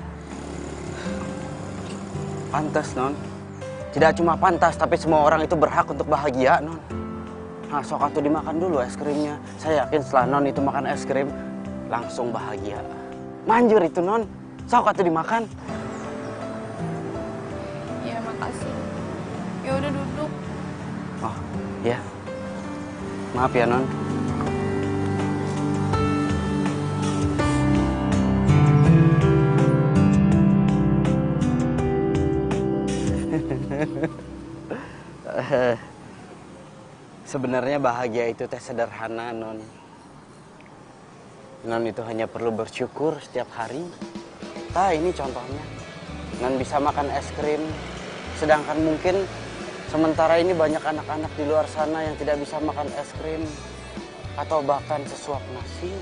Pantas, Non. Tidak cuma pantas, tapi semua orang itu berhak untuk bahagia, Non. Nah, sok atuh dimakan dulu es krimnya. Saya yakin setelah Non itu makan es krim, langsung bahagia. Manjur itu, Non. Sok atuh dimakan. Ya, makasih. Ya udah duduk. Oh, ya. Maaf ya, Non. Sebenarnya bahagia itu teh sederhana, Non. Non itu hanya perlu bersyukur setiap hari. Nah, ini contohnya. Non bisa makan es krim, sedangkan mungkin sementara ini banyak anak-anak di luar sana yang tidak bisa makan es krim atau bahkan sesuap nasi.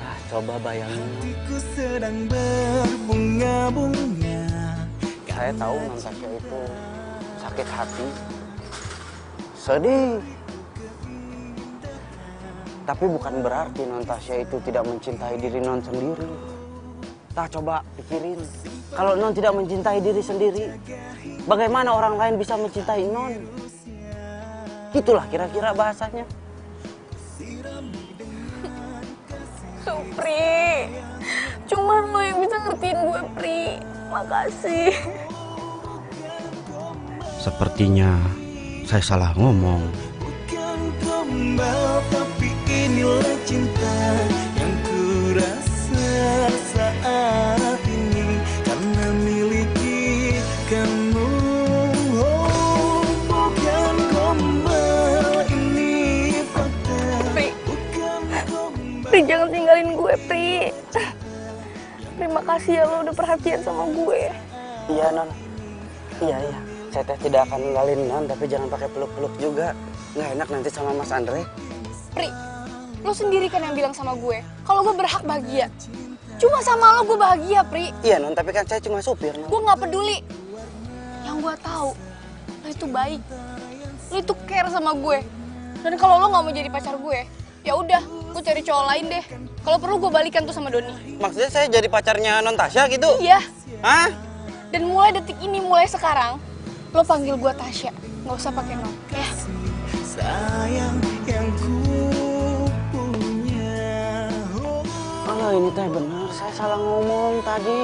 Ah, coba bayangin. Hatiku sedang berbunga-bunga. Saya tahu Non Tasya itu sakit hati, sedih. Tapi bukan berarti Non Tasya itu tidak mencintai diri Non sendiri. Nah, coba pikirin, kalau Non tidak mencintai diri sendiri, bagaimana orang lain bisa mencintai Non? Itulah kira-kira bahasanya. Supri, cuman lo yang bisa ngertiin gue, Pri. Makasih. Sepertinya saya salah ngomong. Bukan gombal, tapi inilah cinta yang ku rasa saat ini karena miliki kamu. Oh, bukan gombal, ini fakta. Pri, Pri jangan tinggalin gue, Pri. Terima kasih ya lo udah perhatian sama gue. Iya, Non. Iya. Saya teh tidak akan ninggalin Non, tapi jangan pakai peluk-peluk juga. Nggak enak nanti sama Mas Andre. Pri, lo sendiri kan yang bilang sama gue kalau gue berhak bahagia. Cuma sama lo gue bahagia, Pri. Iya, Non, tapi kan saya cuma supir, Non. Gue nggak peduli. Yang gue tahu, lo itu baik. Lo itu care sama gue. Dan kalau lo nggak mau jadi pacar gue, ya udah, gue cari cowok lain deh. Kalau perlu gue balikan tuh sama Doni. Maksudnya saya jadi pacarnya Non Tasya gitu? Iya. Hah? Dan mulai detik ini, mulai sekarang, lo panggil gue Tasya, nggak usah pakai Non, ya. Sayang yang ku punya. Oh, ini teh benar, saya salah ngomong tadi.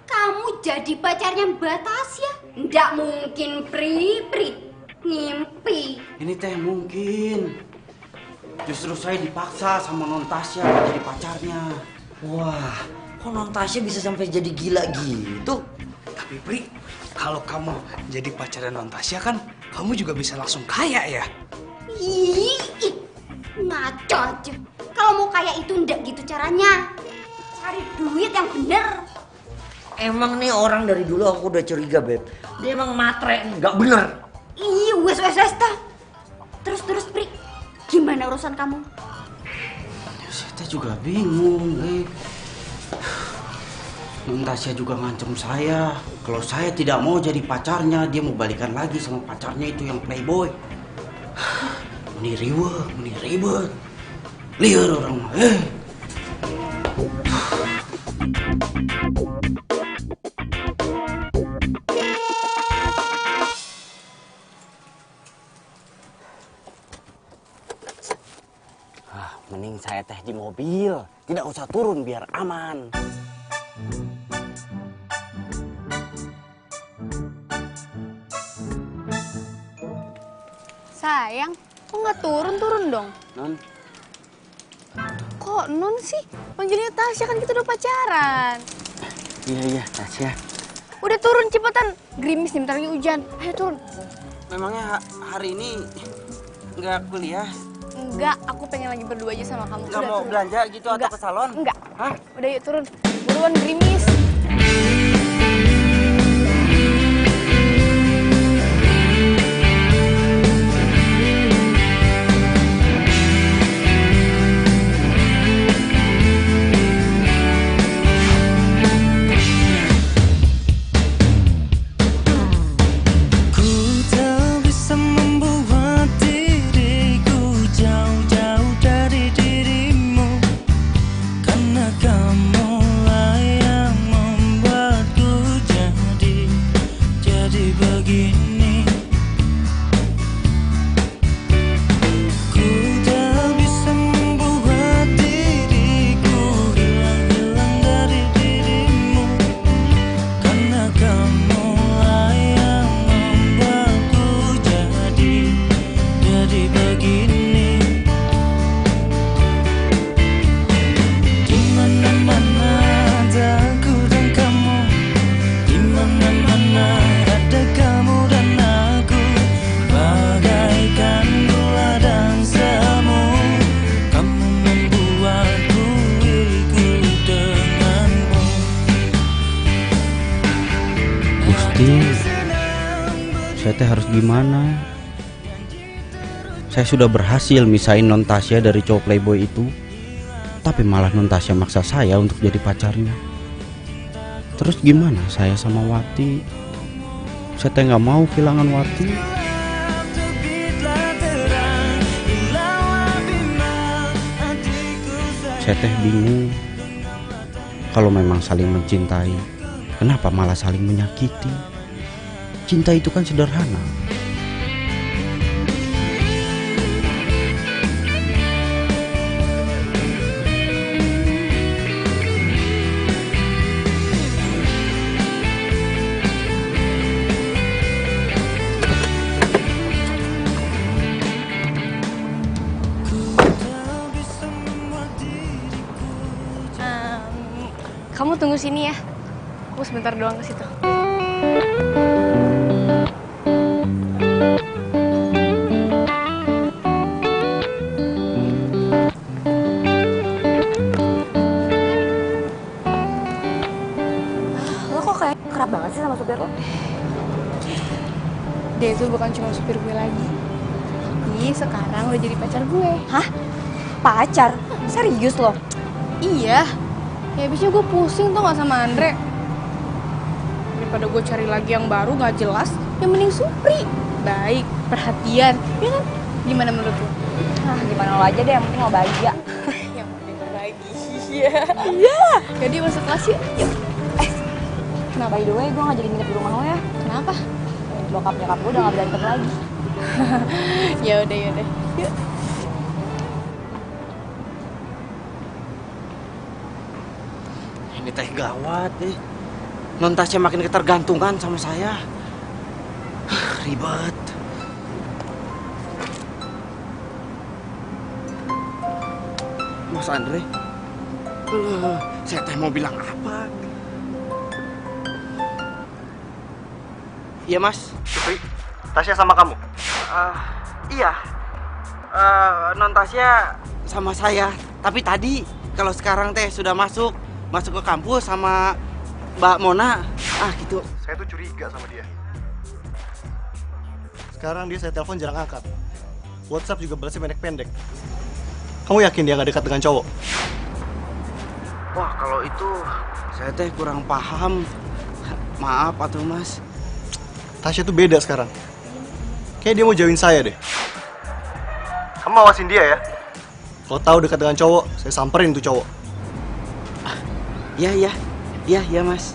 Kamu jadi pacarnya Mbak Tasya? Nggak mungkin, Pri. Ngimpi. Ini teh mungkin. Justru saya dipaksa sama Non Tasya jadi pacarnya. Wah, kok Non Tasya bisa sampai jadi gila gitu? Tapi Pri, kalau kamu jadi pacarnya Non Tasya kan, kamu juga bisa langsung kaya ya? Ih, ngaco aja. Kalau mau kaya itu ndak gitu caranya. Cari duit yang bener. Emang nih orang dari dulu aku udah curiga, Beb. Dia emang matre nih, nggak bener. Ih, wes dah. Terus, Pri. Gimana urusan kamu? Saya juga bingung, Non Tasya juga ngancem saya. Kalau saya tidak mau jadi pacarnya, dia mau balikan lagi sama pacarnya itu yang playboy. Meni ribet. Liar orang mah. Mending saya teh di mobil, tidak usah turun biar aman. Sayang, kok nggak turun dong? Non, Kok Non sih? Panggilnya Tasya, kan kita udah pacaran. iya Tasya. Udah turun cepetan, gerimis nih bentar lagi hujan. Ayo turun. Memangnya hari ini nggak kuliah? Enggak, aku pengen lagi berdua aja sama kamu. Nggak mau turun. belanja gitu atau ke salon? Enggak. Hah? Udah yuk turun. Buruan gerimis. Ku tak bisa membuat diriku jauh-jauh dari dirimu, karena kamulah yang membuatku jadi begini. Ku tak bisa membuat diriku hilang dari dirimu, karena kamulah yang membuatku jadi begini. Di mana-mana ada aku dan kamu, di mana-mana ada kamu dan aku, bagaikan gula dan semu. Kamu membuatku ikut denganmu. Gusti, saya teh harus gimana? Saya sudah berhasil misahin non Tasya dari cowok playboy itu, tapi malah non Tasya maksa saya untuk jadi pacarnya. Terus gimana saya sama Wati? Saya teh nggak mau kehilangan Wati. Saya teh bingung. Kalau memang saling mencintai, kenapa malah saling menyakiti? Cinta itu kan sederhana. Kamu tunggu sini ya. Aku sebentar doang ke situ. Lo kok kayak kerap banget sih sama supir lo? Dia itu bukan cuma supir gue lagi. Tapi sekarang udah jadi pacar gue. Hah? Pacar? Serius lo? Iya. Ya abisnya gue pusing tuh gak sama Andre. Daripada gue cari lagi yang baru gak jelas, yang mending Supri. Baik, perhatian, ya kan? Gimana menurut lo? Nah, gimana lo aja deh, yang penting lo bahagia. Yang penting bahagia. Iya. Jadi masuk kelas yuk. Yuk. Kenapa? By the way, gue gak jadi nginep di rumah lo ya. Kenapa? Bokap nyokap gue udah gak berantem lagi. Ya udah. Yuk. Ini teh gawat nih. Non Tasya makin ketergantungan sama saya. Ribet. Mas Andre, saya teh mau bilang apa? Iya Mas. Supri, Tasya sama kamu? Iya. Non Tasya sama saya. Tapi tadi, kalau sekarang teh sudah masuk ke kampus sama Mbak Mona. Gitu. Saya tuh curiga sama dia. Sekarang dia saya telepon jarang angkat. WhatsApp juga balasnya pendek-pendek. Kamu yakin dia gak dekat dengan cowok? Wah, kalau itu saya teh kurang paham. Maaf atuh Mas. Tasya tuh beda sekarang. Kayak dia mau jauhin saya deh. Kamu awasin dia ya. Kalau tahu dekat dengan cowok, saya samperin tuh cowok. Iya Mas.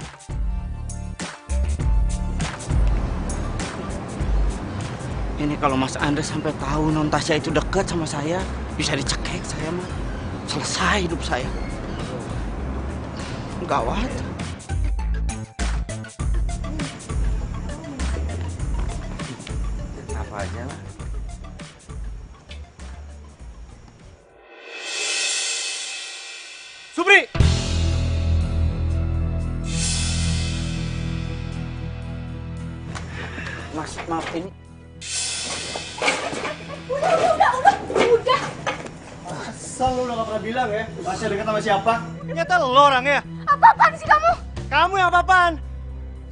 Ini kalau Mas Andre sampai tahu non Tasya itu dekat sama saya, bisa dicekek saya mah. Selesai hidup saya. Gawat. Apa aja lah. Supri! Mas, maaf ini. Udah. Pantesan lu udah gak pernah bilang ya, Tasya dekat sama siapa? Ternyata lo orangnya. Apa-apaan sih kamu? Kamu yang apa-apaan?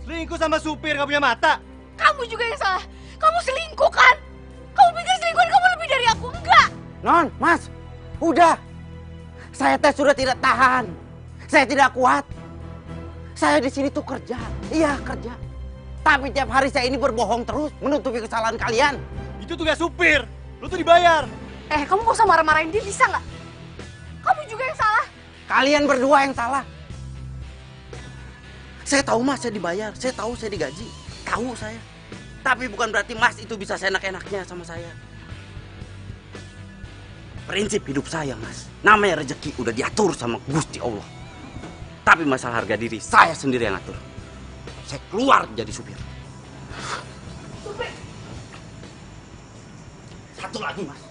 Selingkuh sama supir gak punya mata? Kamu juga yang salah. Kamu selingkuh kan? Kamu pikir selingkuhan kamu lebih dari aku? Enggak. Non, Mas, udah. Saya teh sudah tidak tahan. Saya tidak kuat. Saya di sini tuh kerja. Iya, kerja. Tapi tiap hari saya ini berbohong terus, menutupi kesalahan kalian. Itu tugas supir. Lu tuh dibayar. Kamu gak usah marah-marahin dia, bisa nggak? Kamu juga yang salah. Kalian berdua yang salah. Saya tahu Mas, saya dibayar. Saya tahu saya digaji. Tahu saya. Tapi bukan berarti Mas itu bisa seenak-enaknya sama saya. Prinsip hidup saya, Mas. Namanya rezeki udah diatur sama Gusti Allah. Tapi masalah harga diri, saya sendiri yang atur. Saya keluar jadi supir. Supir. Satu lagi, Mas.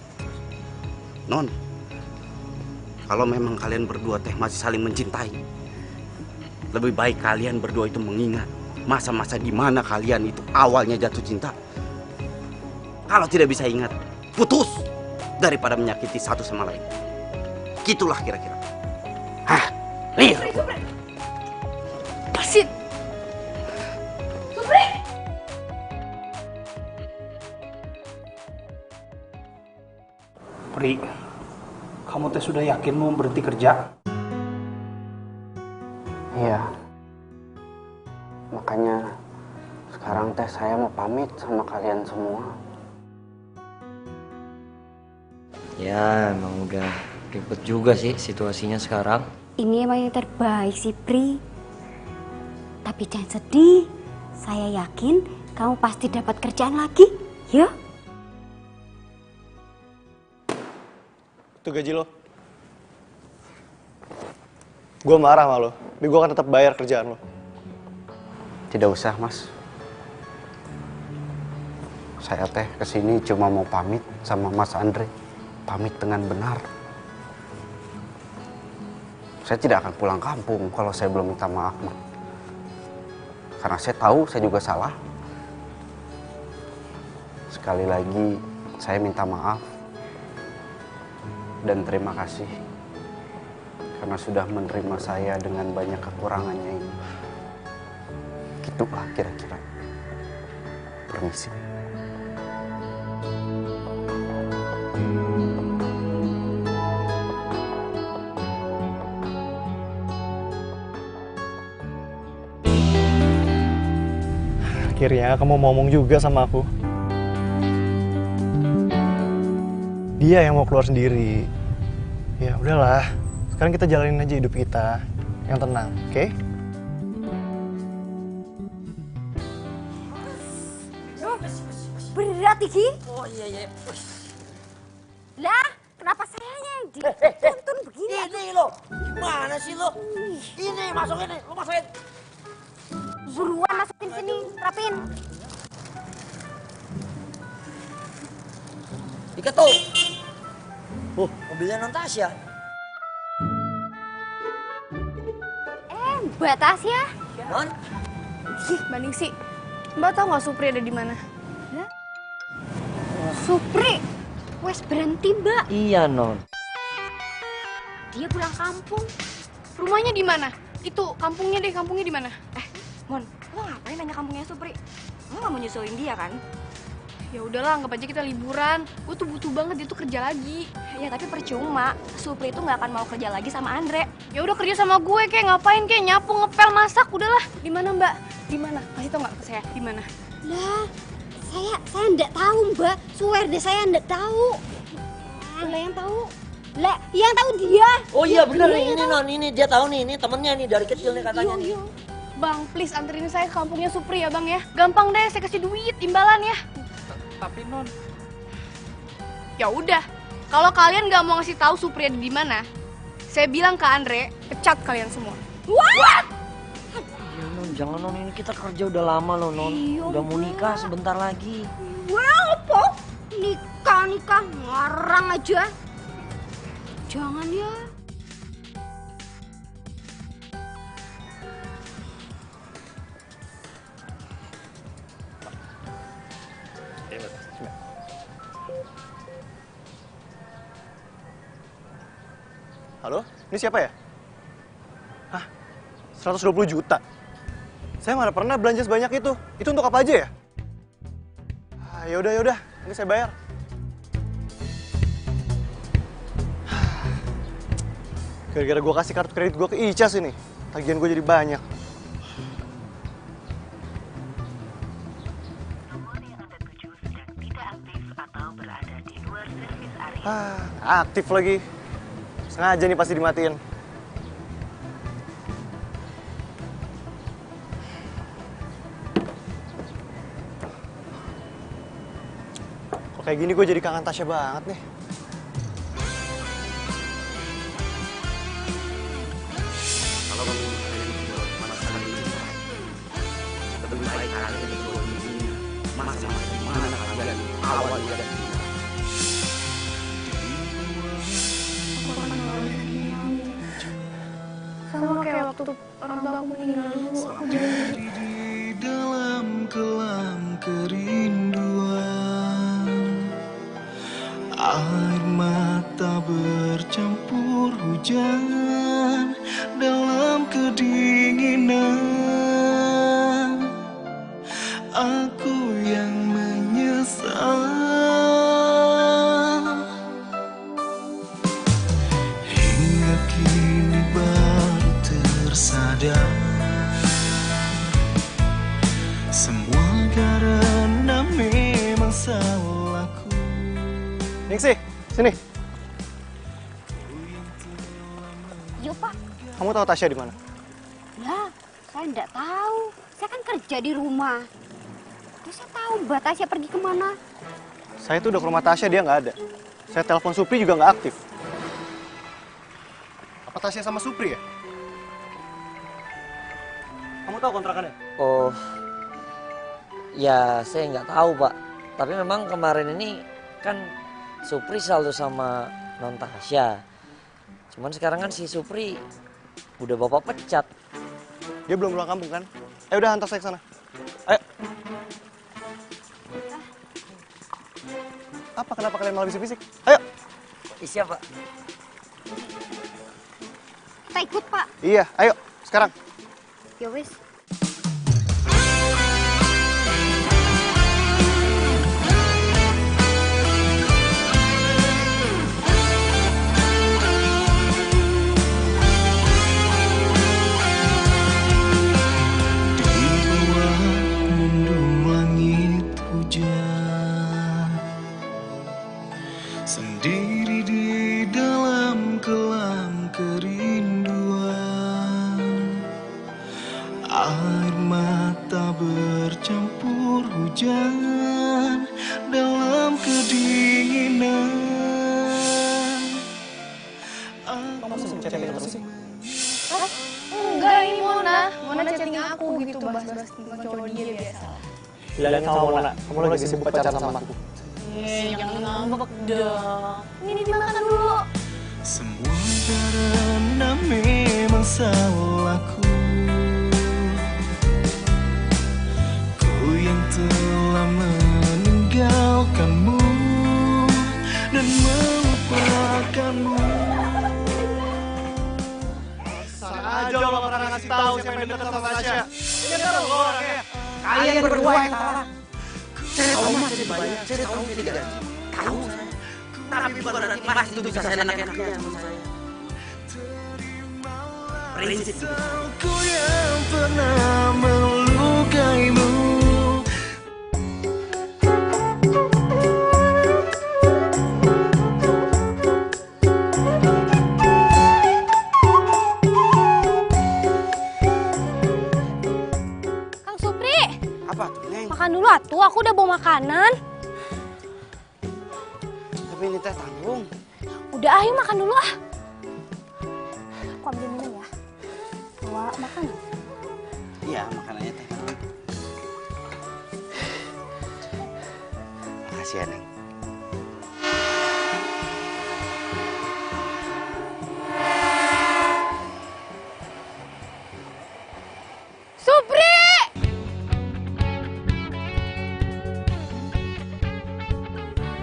Non, kalau memang kalian berdua teh masih saling mencintai, lebih baik kalian berdua itu mengingat masa-masa di mana kalian itu awalnya jatuh cinta. Kalau tidak bisa ingat, putus daripada menyakiti satu sama lain. Gitulah kira-kira. Hah, nih. Pasin. Supri. Pri, kamu teh sudah yakin mau berhenti kerja? Iya. Makanya sekarang teh saya mau pamit sama kalian semua. Ya, emang udah ribet juga sih situasinya sekarang. Ini emang yang terbaik sih, Pri. Tapi jangan sedih. Saya yakin kamu pasti dapat kerjaan lagi. Ya? Itu gaji lo. Gue marah sama lo, tapi gue akan tetap bayar kerjaan lo. Tidak usah, Mas. Saya teh kesini cuma mau pamit sama Mas Andre. Pamit dengan benar. Saya tidak akan pulang kampung kalau saya belum minta maaf, Mas. Karena saya tahu saya juga salah. Sekali lagi, saya minta maaf. Dan terima kasih. Karena sudah menerima saya dengan banyak kekurangannya ini. Gitulah kira-kira. Permisi. Akhirnya kamu mau ngomong juga sama aku. Dia yang mau keluar sendiri. Ya udahlah, sekarang kita jalanin aja hidup kita yang tenang, oke? Berat, Iki? Oh iya. Lah, kenapa sayanya yang dituntun begini? Ini lo, gimana sih lo? Ini, masukin nih, lo masukin. Buruan masukin sini, rapin. Ikat tuh. Mobilnya non Tasya. Mbak Tasya. Non? Mbak Ningsi, Mbak tahu nggak Supri ada di mana? Supri, wes berhenti, Mbak. Iya, Non. Dia pulang kampung. Rumahnya di mana? Itu kampungnya di mana? Mon, lo ngapain nanya kampungnya Supri? Lo gak mau nyusulin dia kan? Ya udahlah, anggap aja kita liburan. Gue tuh butuh banget dia tuh kerja lagi. Ya tapi percuma, Supri itu gak akan mau kerja lagi sama Andre. Ya udah kerja sama gue, kayak ngapain, kayak nyapu, ngepel, masak, udahlah. Di mana Mbak? Di mana? Kasih tau nggak ke saya? Di mana? Lah, saya enggak tahu, Mbak. Swear deh, saya enggak tahu. Lah yang tahu. Lah, yang tahu dia. Oh iya bener Dia nih, yang ini tahu. Non, ini dia tahu nih, ini temennya nih dari kecil nih katanya nih. Bang, please anterin saya ke kampungnya Supri ya Bang ya. Gampang deh, saya kasih duit, imbalan ya. Tapi Non, Ya udah, kalau kalian nggak mau ngasih tahu Supri ada di mana, saya bilang ke Andre, pecat kalian semua. What? Ya Non, jangan Non, ini kita kerja udah lama loh Non. Udah mau nikah sebentar lagi. Wah, apa? Nikah, ngarang aja. Jangan ya. Halo, ini siapa ya? Hah? 120 juta? Saya mana pernah belanja sebanyak itu. Itu untuk apa aja ya? Yaudah. Ini saya bayar. Gara-gara gue kasih kartu kredit gue ke Icas ini. Tagihan gue jadi banyak. Aktif lagi. Sengaja nih pasti dimatiin. Kok kayak gini gue jadi kangen Tasya banget nih. Kalau kamu masalah ini, lebih baik kalian berdua ini masing-masing di mana kalian awal dan sama kayak waktu orang tua aku meninggal dulu, aku jadi di dalam kelam kerinduan, air mata bercampur hujan dalam kedinginan, aku yang menyesal. Hingga kini baru tersadar, semua karena memang salahku. Ningsih, sini. Yuk, Pak. Kamu tahu Tasya di mana? Ya, saya enggak tahu. Saya kan kerja di rumah. Terus saya tahu Mbak Tasya pergi kemana. Saya tuh udah ke rumah Tasya, dia nggak ada. Saya telepon Supri juga nggak aktif. Apa Tasya sama Supri ya? Kamu tahu kontrakannya? Oh, ya saya nggak tahu Pak. Tapi memang kemarin ini kan Supri selalu sama Non Tasya. Cuman sekarang kan si Supri udah bapak pecat. Dia belum pulang kampung kan? Udah hantar saya ke sana. Ayo. Apa kenapa kalian malah bisik-bisik? Ayo. Siapa? Kita ikut, Pak. Iya, ayo sekarang. Ya wis. Sendiri di dalam kelam kerinduan, air mata bercampur hujan dalam kedinginan. Kamu masih chatting terus sih? enggak, ini Mona chatting aku gitu, bahas-bahas tentang cowok dia biasa. Bilangin sama Mona, kamu lagi sibuk pacaran sama aku. Jangan ngambek dong. Ini dimakan dulu. Semua karena memang salahku, ku yang telah meninggalkanmu dan melupakanmu. Sana aja lo pernah ngasih tahu siapa yang dekat sama Tasya. Ini kan lo orangnya. Kalian berdua yang salah. Saya tahu mas jadi banyak, saya tahu tidak ada. Tahu saya. Tapi bukan berarti mas itu bisa saya enak-enaknya sama saya. Prinsip juga. Aku yang pernah melukaimu. Kang Supri, Apa tuh, Neng? makan dulu atuh. Aku udah bawa makanan. Tapi ini teh tanggung. Udah, ayo makan dulu ah. Aku ambil minum ya. Bawa makan. Iya, makanannya teh tanggung. Makasih ya, Neng. Supri!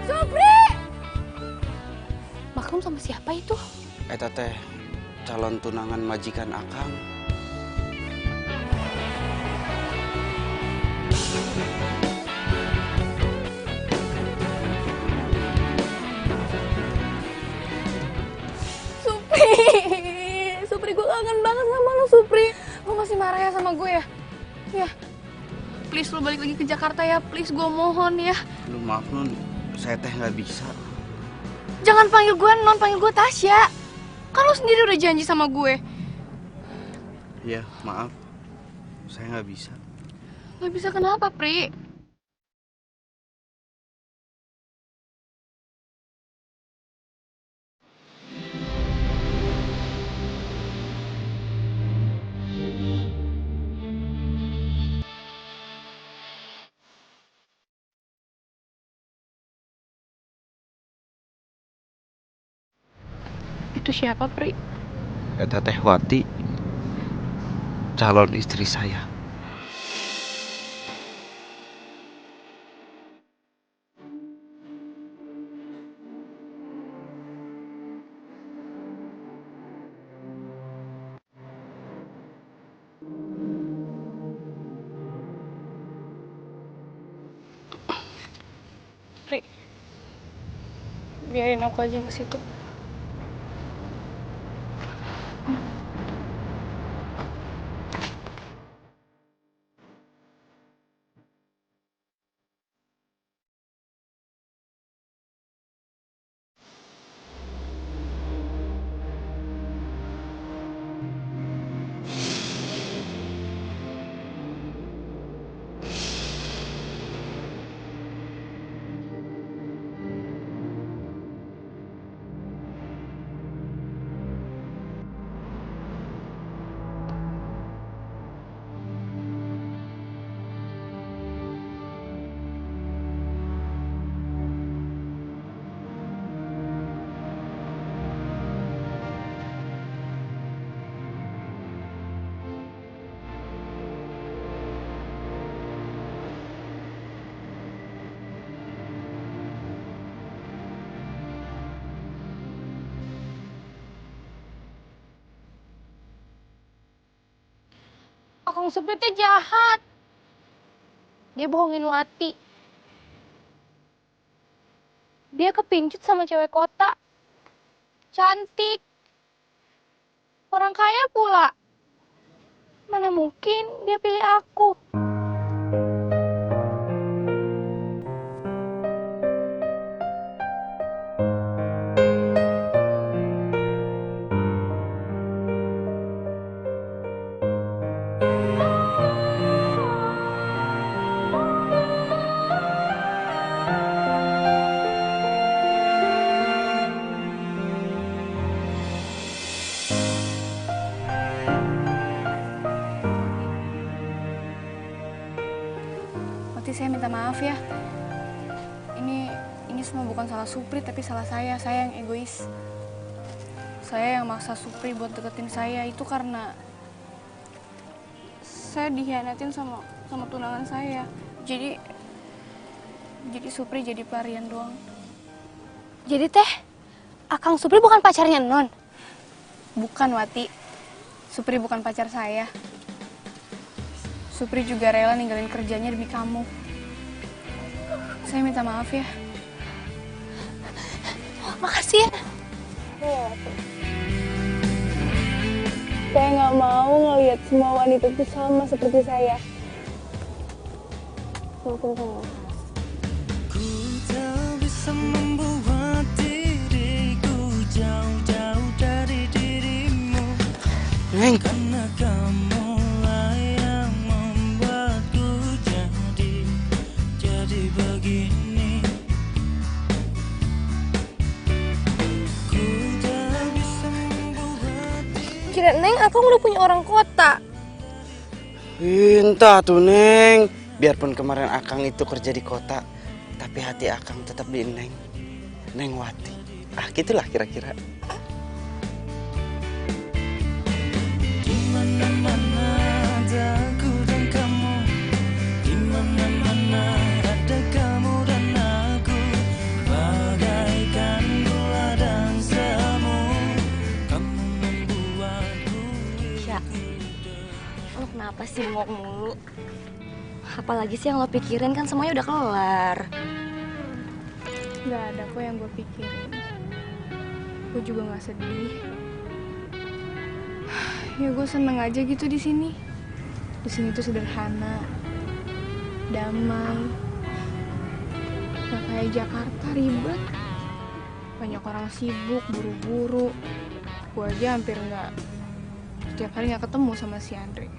Supri! Maklum sama siapa itu? Eta teh calon tunangan majikan akang. Supri, gue kangen banget sama lo, Supri. Lo masih marah ya sama gue ya? Ya, please lo balik lagi ke Jakarta ya, please, gue mohon ya. Lu maaf Nun, saya teh nggak bisa. Jangan panggil gue Non, panggil gue Tasya. Kan lo sendiri udah janji sama gue. Iya, maaf. Saya nggak bisa. Nggak bisa kenapa, Pri? Itu siapa, Pri? Eta teh Wati, calon istri saya. Pri, biarin aku aja ke situ. Akang Supri teh jahat. Dia bohongin Wati. Dia kepincut sama cewek kota. Cantik. Orang kaya pula. Mana mungkin dia pilih aku. Saya minta maaf ya. Ini semua bukan salah Supri, tapi salah saya. Saya yang egois. Saya yang maksa Supri buat deketin saya itu karena saya dikhianatin sama tunangan saya. Jadi Supri jadi pelarian doang. Jadi teh, Akang Supri bukan pacarnya Non? Bukan, Wati. Supri bukan pacar saya. Supri juga rela ninggalin kerjanya demi kamu. Saya minta maaf ya. Makasih ya. Saya nggak mau ngelihat semua wanita itu sama seperti saya. Maafin saya. Ku tak bisa membuat diriku jauh-jauh dari dirimu. Neng. Karena kamu lah yang membuatku jadi begini. Ku tak bisa membuat Kira Neng, Akang udah punya orang kota. Entah tuh Neng. Biarpun kemarin Akang itu kerja di kota, tapi hati Akang tetap di Neng Wati. Ah gitulah kira-kira. Dimana-mana ada aku dan kamu, dimana-mana ada kamu dan aku, bagaikan gula dan semu. Lo kenapa sih bengok mulu? Apalagi sih yang lo pikirin, kan semuanya udah kelar. Gak ada kok yang gue pikirin. Gue juga gak sedih. Ya gue seneng aja gitu di sini. Di sini tuh sederhana, damai. Gak kayak Jakarta ribet. Banyak orang sibuk, buru-buru. Gue aja hampir setiap hari gak ketemu sama si Andre.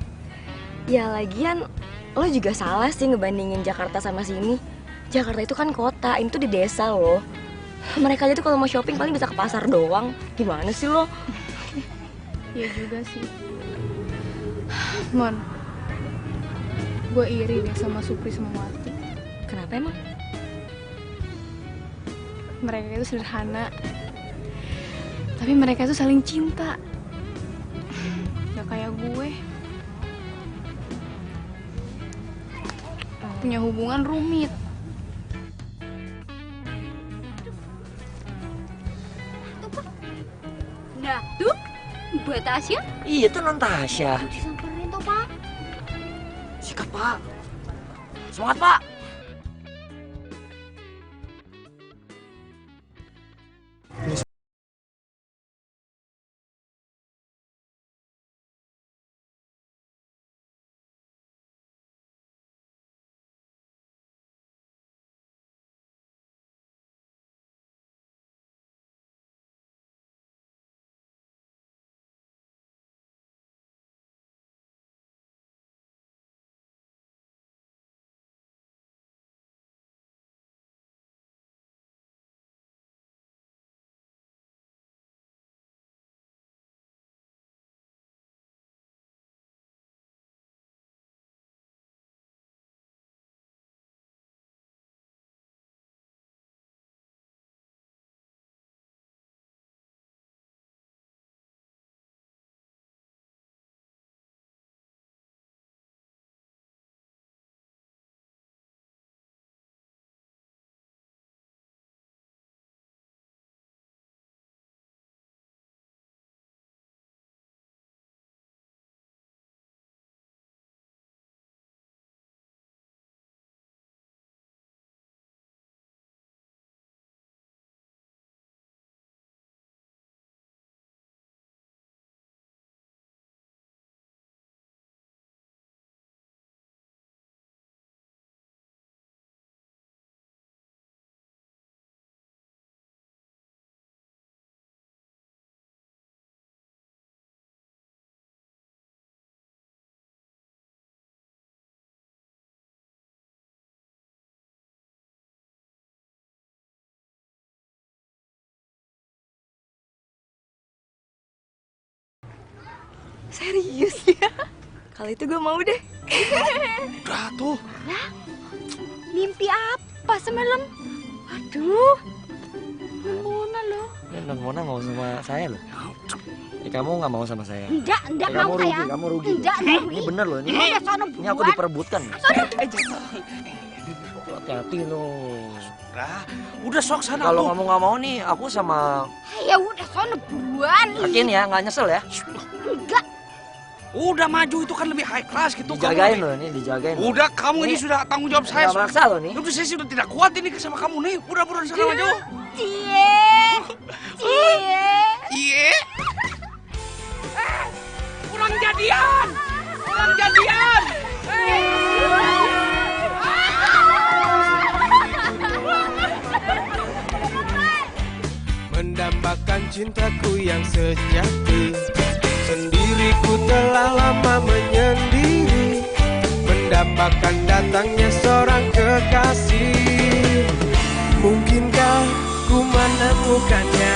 Ya lagian, lo juga salah sih ngebandingin Jakarta sama sini. Jakarta itu kan kota, ini tuh di desa loh. Mereka aja tuh kalau mau shopping paling bisa ke pasar doang. Gimana sih lo? Iya juga sih. Mon, gue iri deh sama Supri sama Wati. Kenapa emang? Mereka itu sederhana, tapi mereka itu saling cinta. Gak kayak gue. Punya hubungan rumit. Nah, tuh buat Tasya. Iya tuh non Tasya. Disamperin tuh, Pak. Sikat, Pak. Semangat, Pak. Serius ya? Kali itu gue mau deh. Udah tuh. Lah, mimpi apa semalam? Aduh, Mona loh. Non Mona mau sama saya loh. Kamu nggak mau sama saya? Enggak kamu mau rugi, saya. kamu rugi. Enggak rugi. Ini bener loh, ini. Ini aku diperebutkan. Hati-hati loh. Udah sok sana. Kalau kamu nggak mau nih, aku sama. Ya udah sono buruan. Yakin ya, nggak nyesel ya? Enggak. Udah maju itu kan lebih high class gitu. Dijagain loh ini, dijagain. Udah kamu ini sudah tanggung jawab saya. Nggak maksa loh nih. Udah saya sudah tidak kuat ini sama kamu nih. Udah buruan sana maju. Cie. Kurang jadian. Mendambakan cintaku yang sejati, sendiriku telah lama menyendiri, mendambakan datangnya seorang kekasih. Mungkinkah ku menemukannya?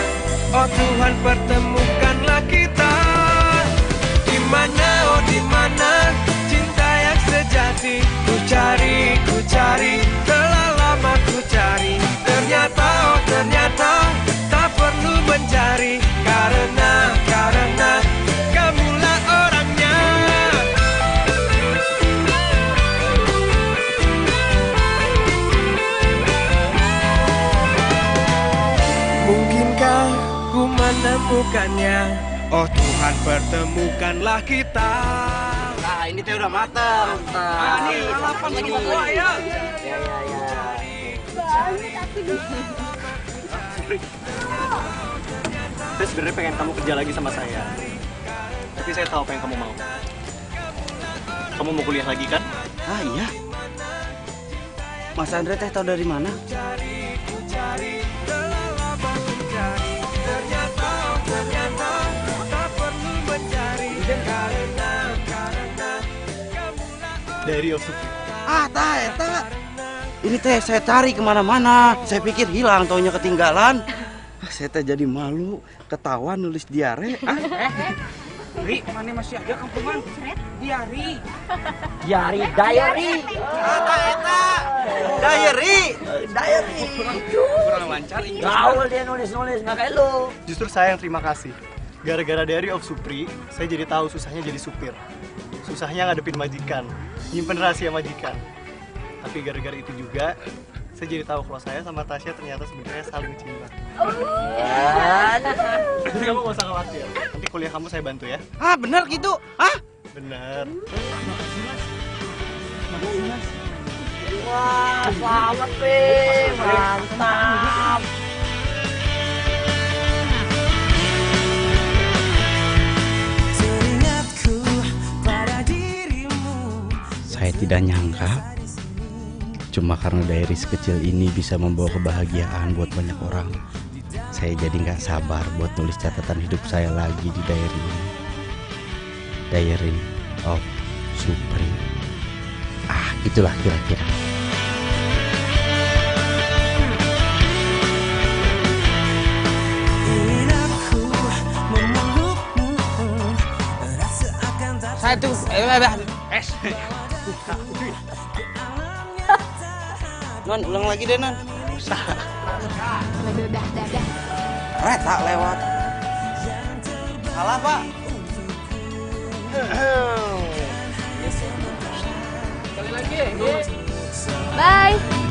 Oh Tuhan, pertemukanlah kita. Di mana, oh di mana cinta yang sejati? Ku cari, telah lama ku cari. Ternyata, oh ternyata tak perlu mencari, karena kamulah orangnya. Mungkinkah ku menemukannya? Oh Tuhan, pertemukanlah kita. ini teh udah matang. Nih, lalapan lagi berdua ya. Saya sebenarnya pengen kamu kerja lagi sama saya. Tapi saya tahu apa yang kamu mau. Kamu mau kuliah lagi kan? Ah iya. Mas Andre teh tahu dari mana? Dari Yosuf. Ah, eta. Ini teh saya cari kemana-mana. Saya pikir hilang, taunya ketinggalan. Saya teh jadi malu, ketawa nulis diare. Ri, mana masih ada kampungan? Diari. Diary. Eta. Diary. Kurang lancar ini. Gaul dia nulis-nulis, nggak kayak lu. Justru saya yang terima kasih. Gara-gara Diary of Supri, saya jadi tahu susahnya jadi supir. Susahnya ngadepin majikan, nyimpen rahasia majikan. Tapi gara-gara itu juga, saya jadi tahu kalau saya sama Tasya ternyata sebenarnya saling cinta. Jadi kamu gak usah khawatir. Nanti kuliah kamu saya bantu ya. Ah, bener gitu? Ah? Bener. Wah, selamat, Pi. Mantap. Saya tidak nyangka, cuma karena diary sekecil ini bisa membawa kebahagiaan buat banyak orang. Saya jadi nggak sabar buat nulis catatan hidup saya lagi di diary ini. Diary of Supri. Ah, itulah kira-kira. Satu, Non, ulang lagi deh, Non. Udah. Reta lewat. Salah, Pak. Sekali lagi. Bye.